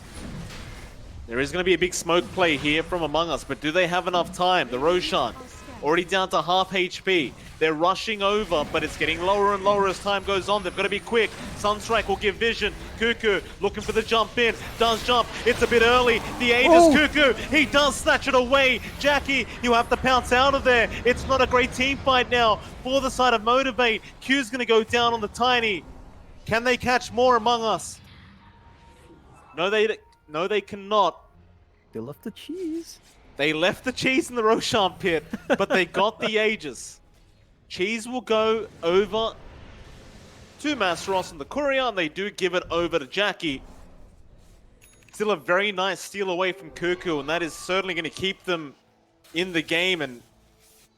There is going to be a big smoke play here from Among Us, but do they have enough time? The Roshan already down to half HP. They're rushing over, but it's getting lower and lower as time goes on. They've got to be quick. Sunstrike will give vision. Cuckoo looking for the jump in. Does jump. It's a bit early. The Aegis Cuckoo. He does snatch it away. Jackie, you have to pounce out of there. It's not a great team fight now for the side of Motivate. Q's going to go down on the Tiny. Can they catch more Among Us? No, they cannot. They left the cheese. They left the cheese in the Roshan pit, but they got the Aegis. Cheese will go over to Masaros and the Courier, and they do give it over to Jackie. Still a very nice steal away from Cuckoo, and that is certainly going to keep them in the game and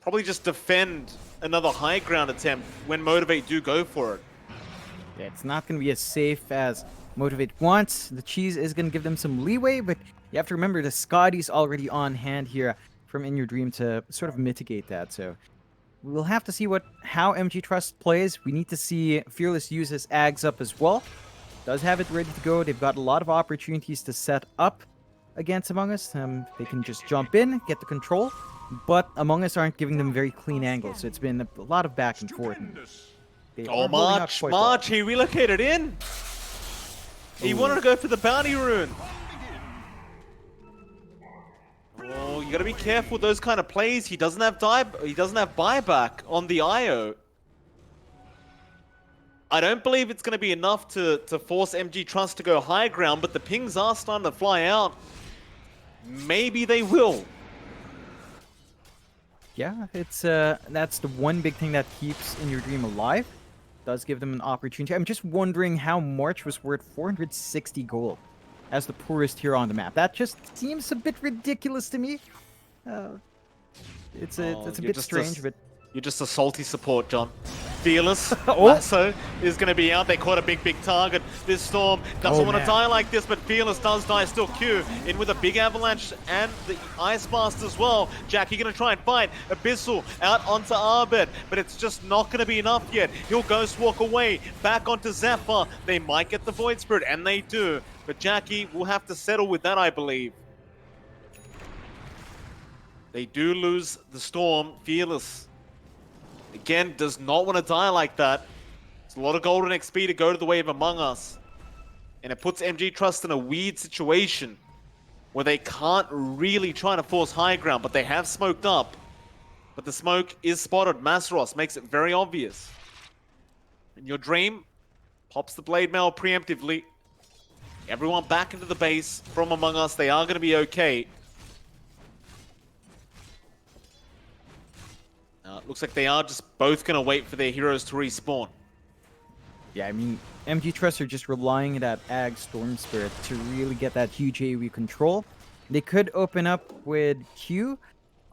probably just defend another high ground attempt when Motivate do go for it. Yeah, it's not going to be as safe as Motivate wants. The cheese is going to give them some leeway, but you have to remember the Scotty's already on hand here from In Your Dream to sort of mitigate that. So we'll have to see how MG.Trust plays. We need to see Fearless use his Ags up as well. Does have it ready to go. They've got a lot of opportunities to set up against Among Us. They can just jump in, get the control, but Among Us aren't giving them very clean angles. So it's been a lot of back and forth. They Oh, are holding up March, quite well. March, he relocated in. He wanted to go for the bounty rune. Oh, you gotta be careful with those kind of plays. He doesn't have buyback on the IO. I don't believe it's gonna be enough to force MG.Trust to go high ground, but the pings are starting to fly out. Maybe they will. Yeah, it's that's the one big thing that keeps In Your Dream alive. Does give them an opportunity. I'm just wondering how March was worth 460 gold as the poorest hero on the map. That just seems a bit ridiculous to me. It's a bit strange, but You're just a salty support, John. Fearless, Oh. Lasso is going to be out. They caught a big target. This Storm doesn't Oh, want to man. die like this, but Fearless does die. Still Q in with a big avalanche and the Ice Blast as well. Jackie going to try and fight. Abyssal out onto Arbet, but it's just not going to be enough yet. He'll Ghost Walk away. Back onto Zephyr. They might get the Void Spirit, and they do. But Jackie will have to settle with that, I believe. They do lose the Storm. Fearless, again, does not want to die like that. It's a lot of golden XP to go to the way of Among Us. And it puts MG.Trust in a weird situation where they can't really try to force high ground, but they have smoked up. But the smoke is spotted. Masaros makes it very obvious. In Your Dream, pops the Blade Mail preemptively. Everyone back into the base from Among Us. They are going to be okay. Looks like they are just both going to wait for their heroes to respawn. yeah, I mean, MG.Trust are just relying on that Ag Storm Spirit to really get that huge AoE control. They could open up with Q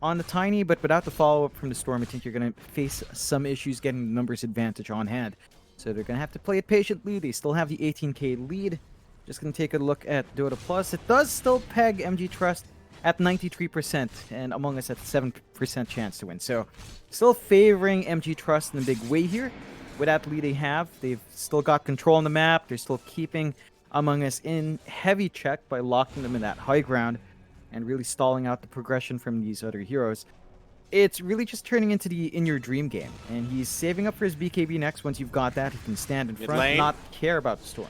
on the Tiny, but without the follow-up from the Storm, I think you're going to face some issues getting the numbers advantage on hand. So they're going to have to play it patiently. They still have the 18k lead. Just going to take a look at Dota Plus. It does still peg MG.Trust at 93% and Among Us at 7% chance to win. So still favoring MG.Trust in a big way here. With that lead they have, they've still got control on the map. They're still keeping Among Us in heavy check by locking them in that high ground and really stalling out the progression from these other heroes. It's really just turning into the In Your Dream game, and he's saving up for his BKB next. Once you've got that, he can stand in Mid front, lane. not care about the Storm.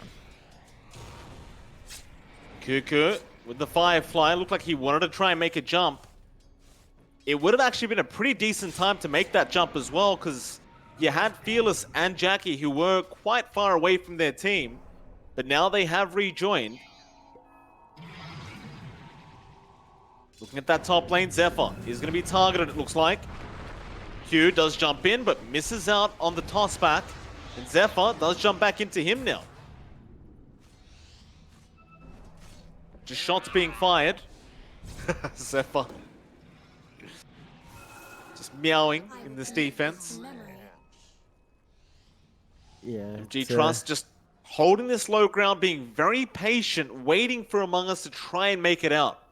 Cuckoo with the Firefly. Looked like he wanted to try and make a jump. It would have actually been a pretty decent time to make that jump as well, because you had Fearless and Jackie who were quite far away from their team, but now they have rejoined. Looking at that top lane, Zephyr is going to be targeted, it looks like. Q does jump in, but misses out on the toss back, and Zephyr does jump back into him now. Just shots being fired. Zephyr just meowing in this defense. Yeah. MG.Trust just holding this low ground, being very patient, waiting for Among Us to try and make it out.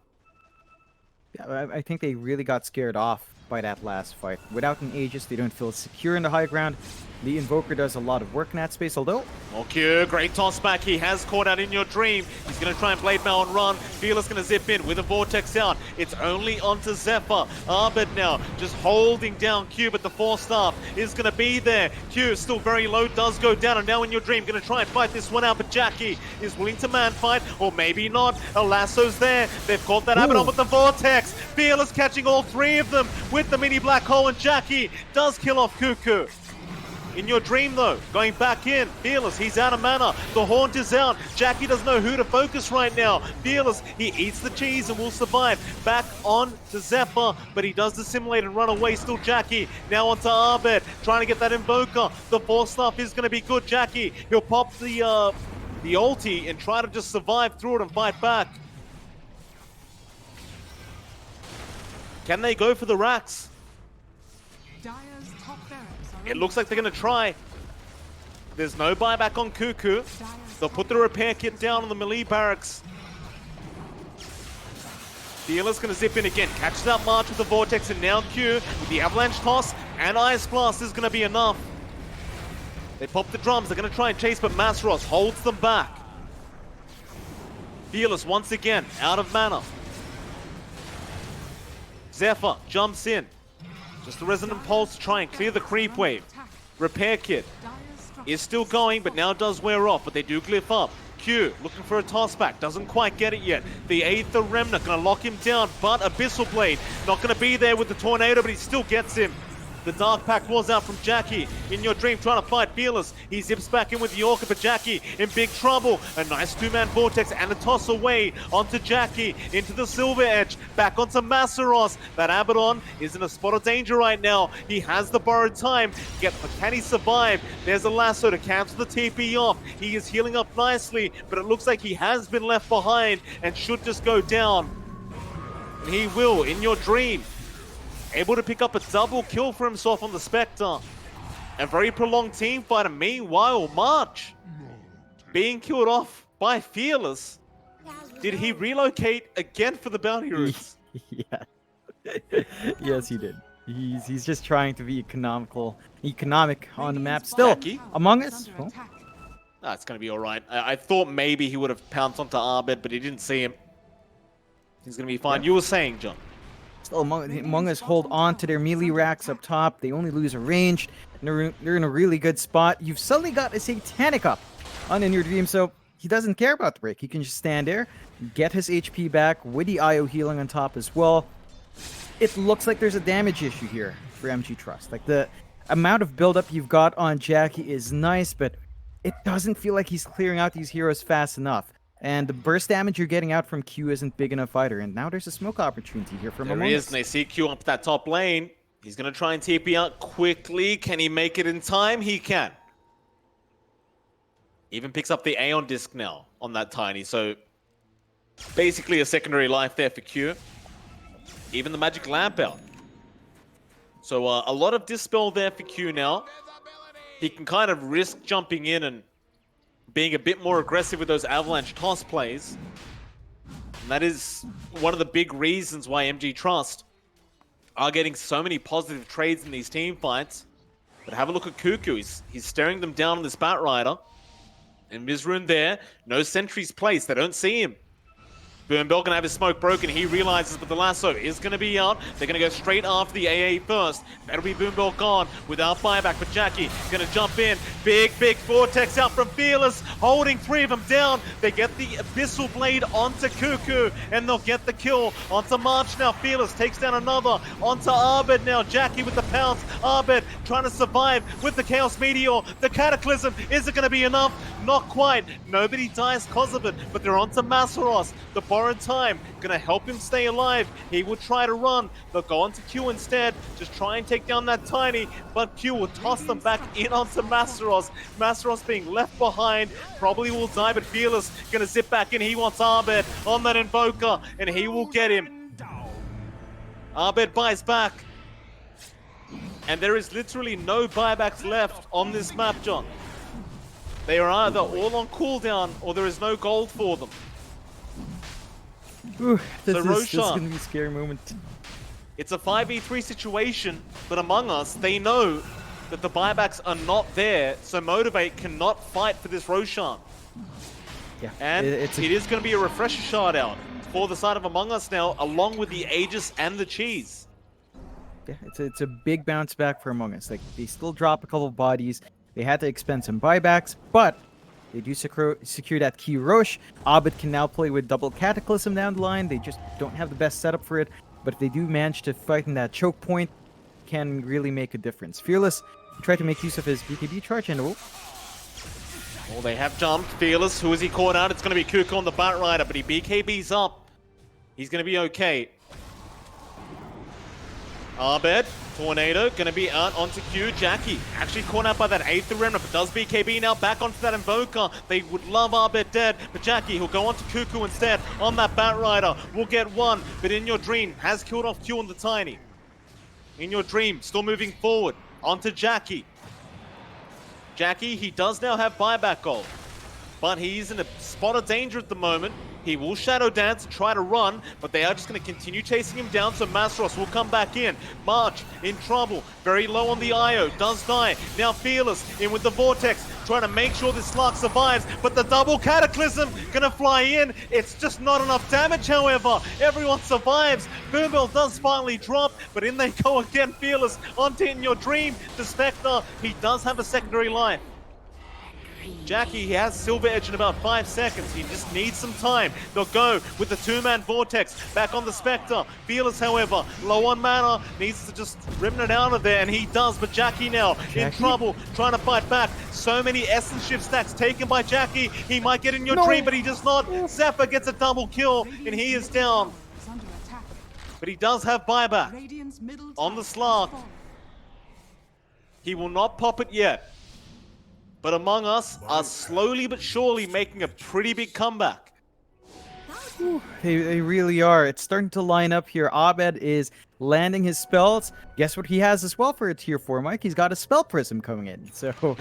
Yeah, I think they really got scared off by that last fight. Without an Aegis, they don't feel secure in the high ground. The Invoker does a lot of work in that space, although... Okay, great toss back. He has caught out In Your Dream. He's going to try and Blade Mail and run. Fearless going to zip in with a Vortex out. It's only onto Zephyr. Arbed now just holding down Q, but the 4-star is going to be there. Q is still very low, does go down, and now In Your Dream going to try and fight this one out, but Jackie is willing to man fight, or maybe not. A lasso's there. They've caught that Abaddon with the Vortex. Fearless catching all three of them with the mini black hole, and Jackie does kill off Cuckoo. In Your Dream, though, going back in. Fearless, he's out of mana. The Haunt is out. Jackie doesn't know who to focus right now. Fearless, he eats the cheese and will survive. Back on to Zephyr, but he does dissimulate and run away. Still Jackie. Now onto Arbed, trying to get that Invoker. The 4-staff is going to be good. Jackie, he'll pop the ulti and try to just survive through it and fight back. Can they go for the racks? Dire's top barracks are It looks like they're going to try. There's no buyback on Cuckoo. They'll put the repair kit down on the melee barracks. Fearless going to zip in again. Catches out March with the Vortex, and now Q with the Avalanche Toss and Ice Blast is going to be enough. They pop the drums. They're going to try and chase, but Masros holds them back. Fearless once again out of mana. Zephyr jumps in. Just the Resonant Pulse to try and clear the creep wave. Repair kit is still going, but now does wear off, but they do glyph up. Q looking for a toss back, doesn't quite get it yet. The Aether Remnant gonna lock him down, but Abyssal Blade not gonna be there with the Tornado, but he still gets him. The Dark Pact was out from Jackie. In Your Dream trying to fight Fearless. He zips back in with the Orca, but Jackie in big trouble. A nice two-man Vortex and a toss away onto Jackie. Into the Silver Edge. Back onto Masseros. That Abaddon is in a spot of danger right now. He has the borrowed time. Can he survive? There's a lasso to cancel the TP off. He is healing up nicely, but it looks like he has been left behind and should just go down. And he will, In Your Dream. Able to pick up a double kill for himself on the Spectre. A very prolonged team fight, and meanwhile, March being killed off by Fearless. Did he relocate again for the bounty roots? Yeah. Yes, he did. He's just trying to be economic on the map. Still, Jackie? Among Us. Oh, It's going to be all right. I thought maybe he would have pounced onto Arbed, but he didn't see him. He's going to be fine. You were saying, John. still, Among Us hold on to their melee racks up top. They only lose a range. And they're in a really good spot. You've suddenly got a Satanic up on In Your Dream, so he doesn't care about the break. He can just stand there, get his HP back with the IO healing on top as well. It looks like there's a damage issue here for MG.Trust. Like, the amount of buildup you've got on Jackie is nice, but it doesn't feel like he's clearing out these heroes fast enough. And the burst damage you're getting out from Q isn't big enough either. And now there's a smoke opportunity here from There he is, and they see Q up that top lane. He's going to try and TP out quickly. Can he make it in time? He can. Even picks up the Aeon Disc now on that Tiny. So basically a secondary life there for Q. Even the Magic Lamp out. So a lot of Dispel there for Q now. He can kind of risk jumping in and being a bit more aggressive with those Avalanche Toss plays. And that is one of the big reasons why MG.Trust are getting so many positive trades in these team fights. But have a look at Cuckoo. He's staring them down on this Bat Rider. And Mizrun there. No sentries placed. They don't see him. Boombill gonna have his smoke broken. He realizes, but the lasso is gonna be out. They're gonna go straight after the AA first. That'll be Boombill gone without buyback. But Jackie gonna jump in. Big Vortex out from Fearless, holding three of them down. They get the Abyssal Blade onto Cuckoo, and they'll get the kill onto March now. Fearless takes down another onto Arbed now. Jackie with the pounce. Arbed trying to survive with the Chaos Meteor. The Cataclysm, is it gonna be enough? Not quite. Nobody dies cause of it, but they're onto Masseros. The borrowed time gonna help him stay alive. He will try to run. They'll go onto Q instead. Just try and take down that Tiny, but Q will toss them back in onto Masseros. Masseros being left behind, probably will die, but Fearless gonna zip back in. He wants Arbed on that Invoker, and he will get him. Arbed buys back. And there is literally no buybacks left on this map, John. They are either all on cooldown or there is no gold for them. Ooh, this is Roshan, going to be a scary moment. it's a 5v3 situation, but Among Us, they know that the buybacks are not there, so Motivate cannot fight for this Roshan. Yeah, And it is going to be a refresher shard out for the side of Among Us now, along with the Aegis and the Cheese. Yeah, it's a big bounce back for Among Us. Like, they still drop a couple of bodies. They had to expend some buybacks, but they do secure that key Roche. Abed can now play with double Cataclysm down the line. They just don't have the best setup for it, but if they do manage to fight in that choke point, can really make a difference. Fearless tried to make use of his BKB charge, and Well, they have jumped. Fearless, who is he caught out? It's going to be Kuko on the Bat Rider, but he BKB's up. He's going to be okay. Arbed Tornado gonna be out onto Q. Jackie actually caught out by that 8th Remnant, but does BKB now back onto that Invoker. They would love Arbet dead, but Jackie, he'll go onto Cuckoo instead on that Batrider. Will get one, but In Your Dream has killed off Q on the Tiny. In Your Dream, still moving forward onto Jackie. Jackie, he does now have buyback gold, but he's in a spot of danger at the moment. He will Shadow Dance and try to run, but they are just going to continue chasing him down, so Masros will come back in. March in trouble, very low on the IO, does die. Now Fearless in with the Vortex, trying to make sure this Slark survives, but the double Cataclysm going to fly in. It's just not enough damage, however. Everyone survives. Boombell does finally drop, but in they go again. Fearless onto In Your Dream. The Spectre, he does have a secondary life. Jackie, he has Silver Edge in about 5 seconds. He just needs some time. They'll go with the 2-man Vortex back on the Spectre. Fearless, however, low on mana, needs to just rip it out of there, and he does. But Jackie now in trouble, trying to fight back. So many Essence Shift stacks taken by Jackie. He might get In Your Dream, but he does not. Zephyr gets a double kill, and he is down. Is under attack. But he does have buyback Radiant's middle on the tower Slark. has fallen. He will not pop it yet. But Among Us are slowly but surely making a pretty big comeback. They really are. It's starting to line up here. Abed is landing his spells. Guess what he has as well for a tier 4, Mike? He's got a Spell Prism coming in. So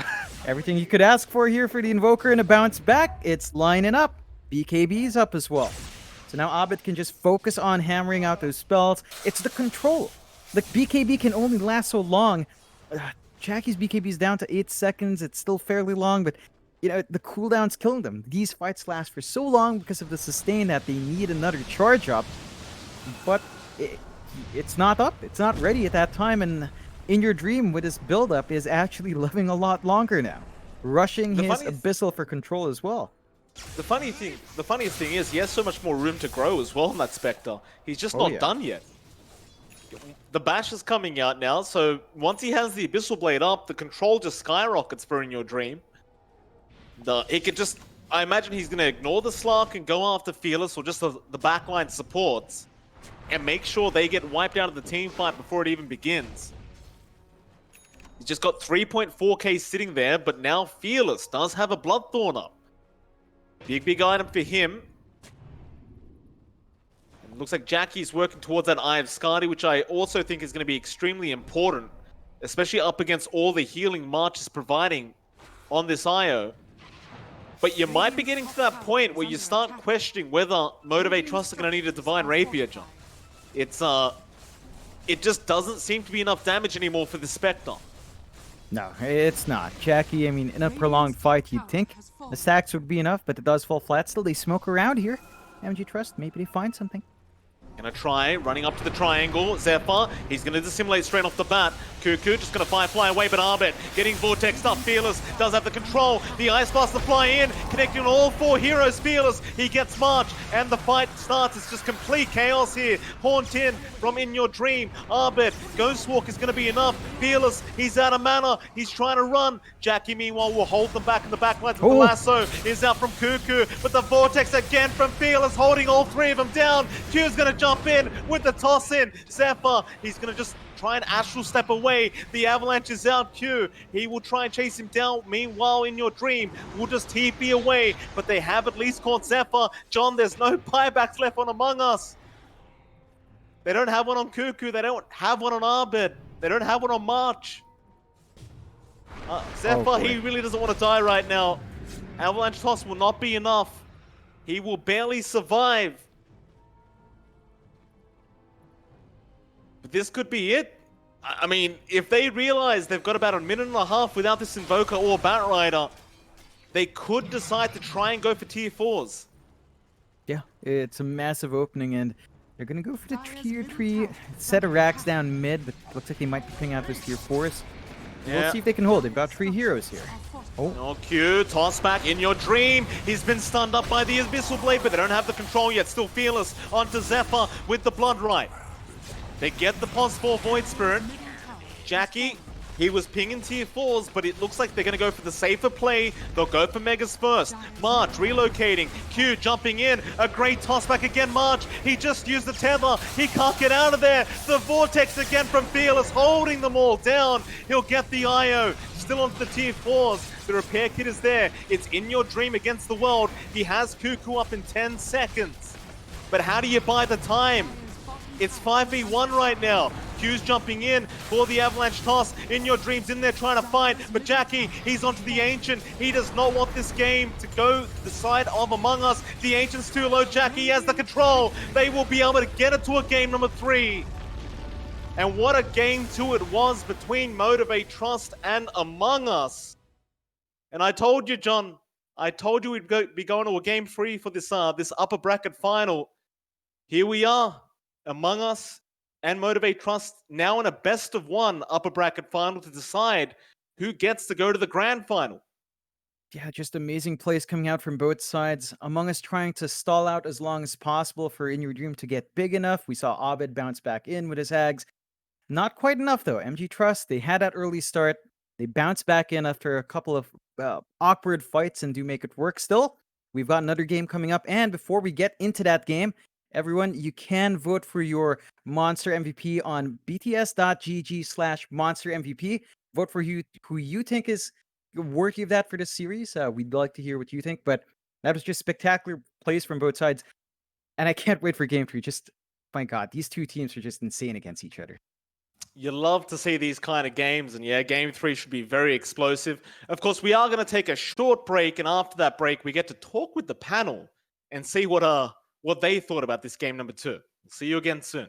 everything you could ask for here for the Invoker and a bounce back, it's lining up. BKB's up as well. So now Abed can just focus on hammering out those spells. It's the control. The BKB can only last so long. Jackie's BKB is down to 8 seconds. It's still fairly long, but you know the cooldown's killing them. These fights last for so long because of the sustain that they need another charge up. But it's not up. It's not ready at that time. And In Your Dream with his build up is actually living a lot longer now, rushing his Abyssal for control as well. The funniest thing is he has so much more room to grow as well in that Spectre. He's just not done yet. The bash is coming out now, so once he has the Abyssal Blade up, the control just skyrockets for In Your Dream. He could just, I imagine he's going to ignore the Slark and go after Fearless or just the backline supports and make sure they get wiped out of the team fight before it even begins. He's just got 3.4k sitting there, but now Fearless does have a Bloodthorn up. Big item for him. Looks like Jackie's working towards that Eye of Skadi, which I also think is going to be extremely important, especially up against all the healing March is providing on this IO. But you might be getting to that point where you start questioning whether Motivate.Trust are going to need a Divine Rapier, John. It just doesn't seem to be enough damage anymore for the Spectre. No, it's not. Jackie, I mean, in a prolonged fight, you'd think the stacks would be enough, but it does fall flat still. They smoke around here. MG.Trust, maybe they find something. Gonna try, running up to the triangle. Zephyr, he's gonna dissimulate straight off the bat. Cuckoo just gonna fly away, but Arbet getting Vortex up. Fearless does have the control. The Ice Blast to fly in, connecting on all 4 heroes. Fearless, he gets March, and the fight starts. It's just complete chaos here. Haunt in from In Your Dream. Arbet, Ghost Walk is gonna be enough. Fearless, he's out of mana. He's trying to run. Jackie, meanwhile, will hold them back in the backlines. The lasso is out from Cuckoo, but the Vortex again from Fearless, holding all 3 of them down. Q's gonna jump in with the toss in. Zephyr, he's gonna just try and astral step away. The avalanche is out. Q, he will try and chase him down. Meanwhile, In Your Dream will just TP away, but they have at least caught Zephyr. John, there's no buybacks left on Among Us. They don't have one on Cuckoo. They don't have one on Arbet. They don't have one on March. Zephyr, he really doesn't want to die right now. Avalanche toss will not be enough. He will barely survive. But this could be it. I mean, if they realize they've got about a minute and a half without this Invoker or Batrider, they could decide to try and go for tier 4s. Yeah, it's a massive opening, and they're going to go for the tier 3 set of racks down mid, but looks like they might be picking out those tier 4s. Yeah. We'll see if they can hold. They've got 3 heroes here. No Q, toss back In Your Dream. He's been stunned up by the Abyssal Blade, but they don't have the control yet. Still Fearless onto Zephyr with the Blood Right. They get the +4 Void Spirit. Jackie He was pinging tier 4s, but it looks like they're going to go for the safer play. They'll go for Megas first. March relocating. Q jumping in. A great toss back again, March. He just used the tether. He can't get out of there. The Vortex again from Fearless, holding them all down. He'll get the IO. Still onto the tier 4s. The repair kit is there. It's in your dream against the world. He has Cuckoo up in 10 seconds. But how do you buy the time? It's 5v1 right now. Q's jumping in for the avalanche toss. In your dreams in there trying to fight. But Jackie, he's onto the Ancient. He does not want this game to go the side of Among Us. The Ancient's too low. Jackie has the control. They will be able to get it to a game number 3. And what a game 2 it was between Motivate.Trust and Among Us. And I told you, John, I told you we'd be going to a game 3 for this upper bracket final. Here we are. Among Us and Motivate.Trust now in a best of 1 upper bracket final to decide who gets to go to the grand final. Yeah, just amazing plays coming out from both sides. Among Us trying to stall out as long as possible for In Your Dream to get big enough. We saw Abed bounce back in with his Hags. Not quite enough though. MG.Trust, they had that early start. They bounced back in after a couple of awkward fights and do make it work still. We've got another game coming up. And before we get into that game, everyone, you can vote for your Monster MVP on bts.gg/Monster MVP. Vote for who you think is worthy of that for this series. We'd like to hear what you think, but that was just spectacular plays from both sides. And I can't wait for Game 3. Just, my God, these two teams are just insane against each other. You love to see these kind of games, and yeah, Game 3 should be very explosive. Of course, we are going to take a short break, and after that break, we get to talk with the panel and see what they thought about this game number 2. See you again soon.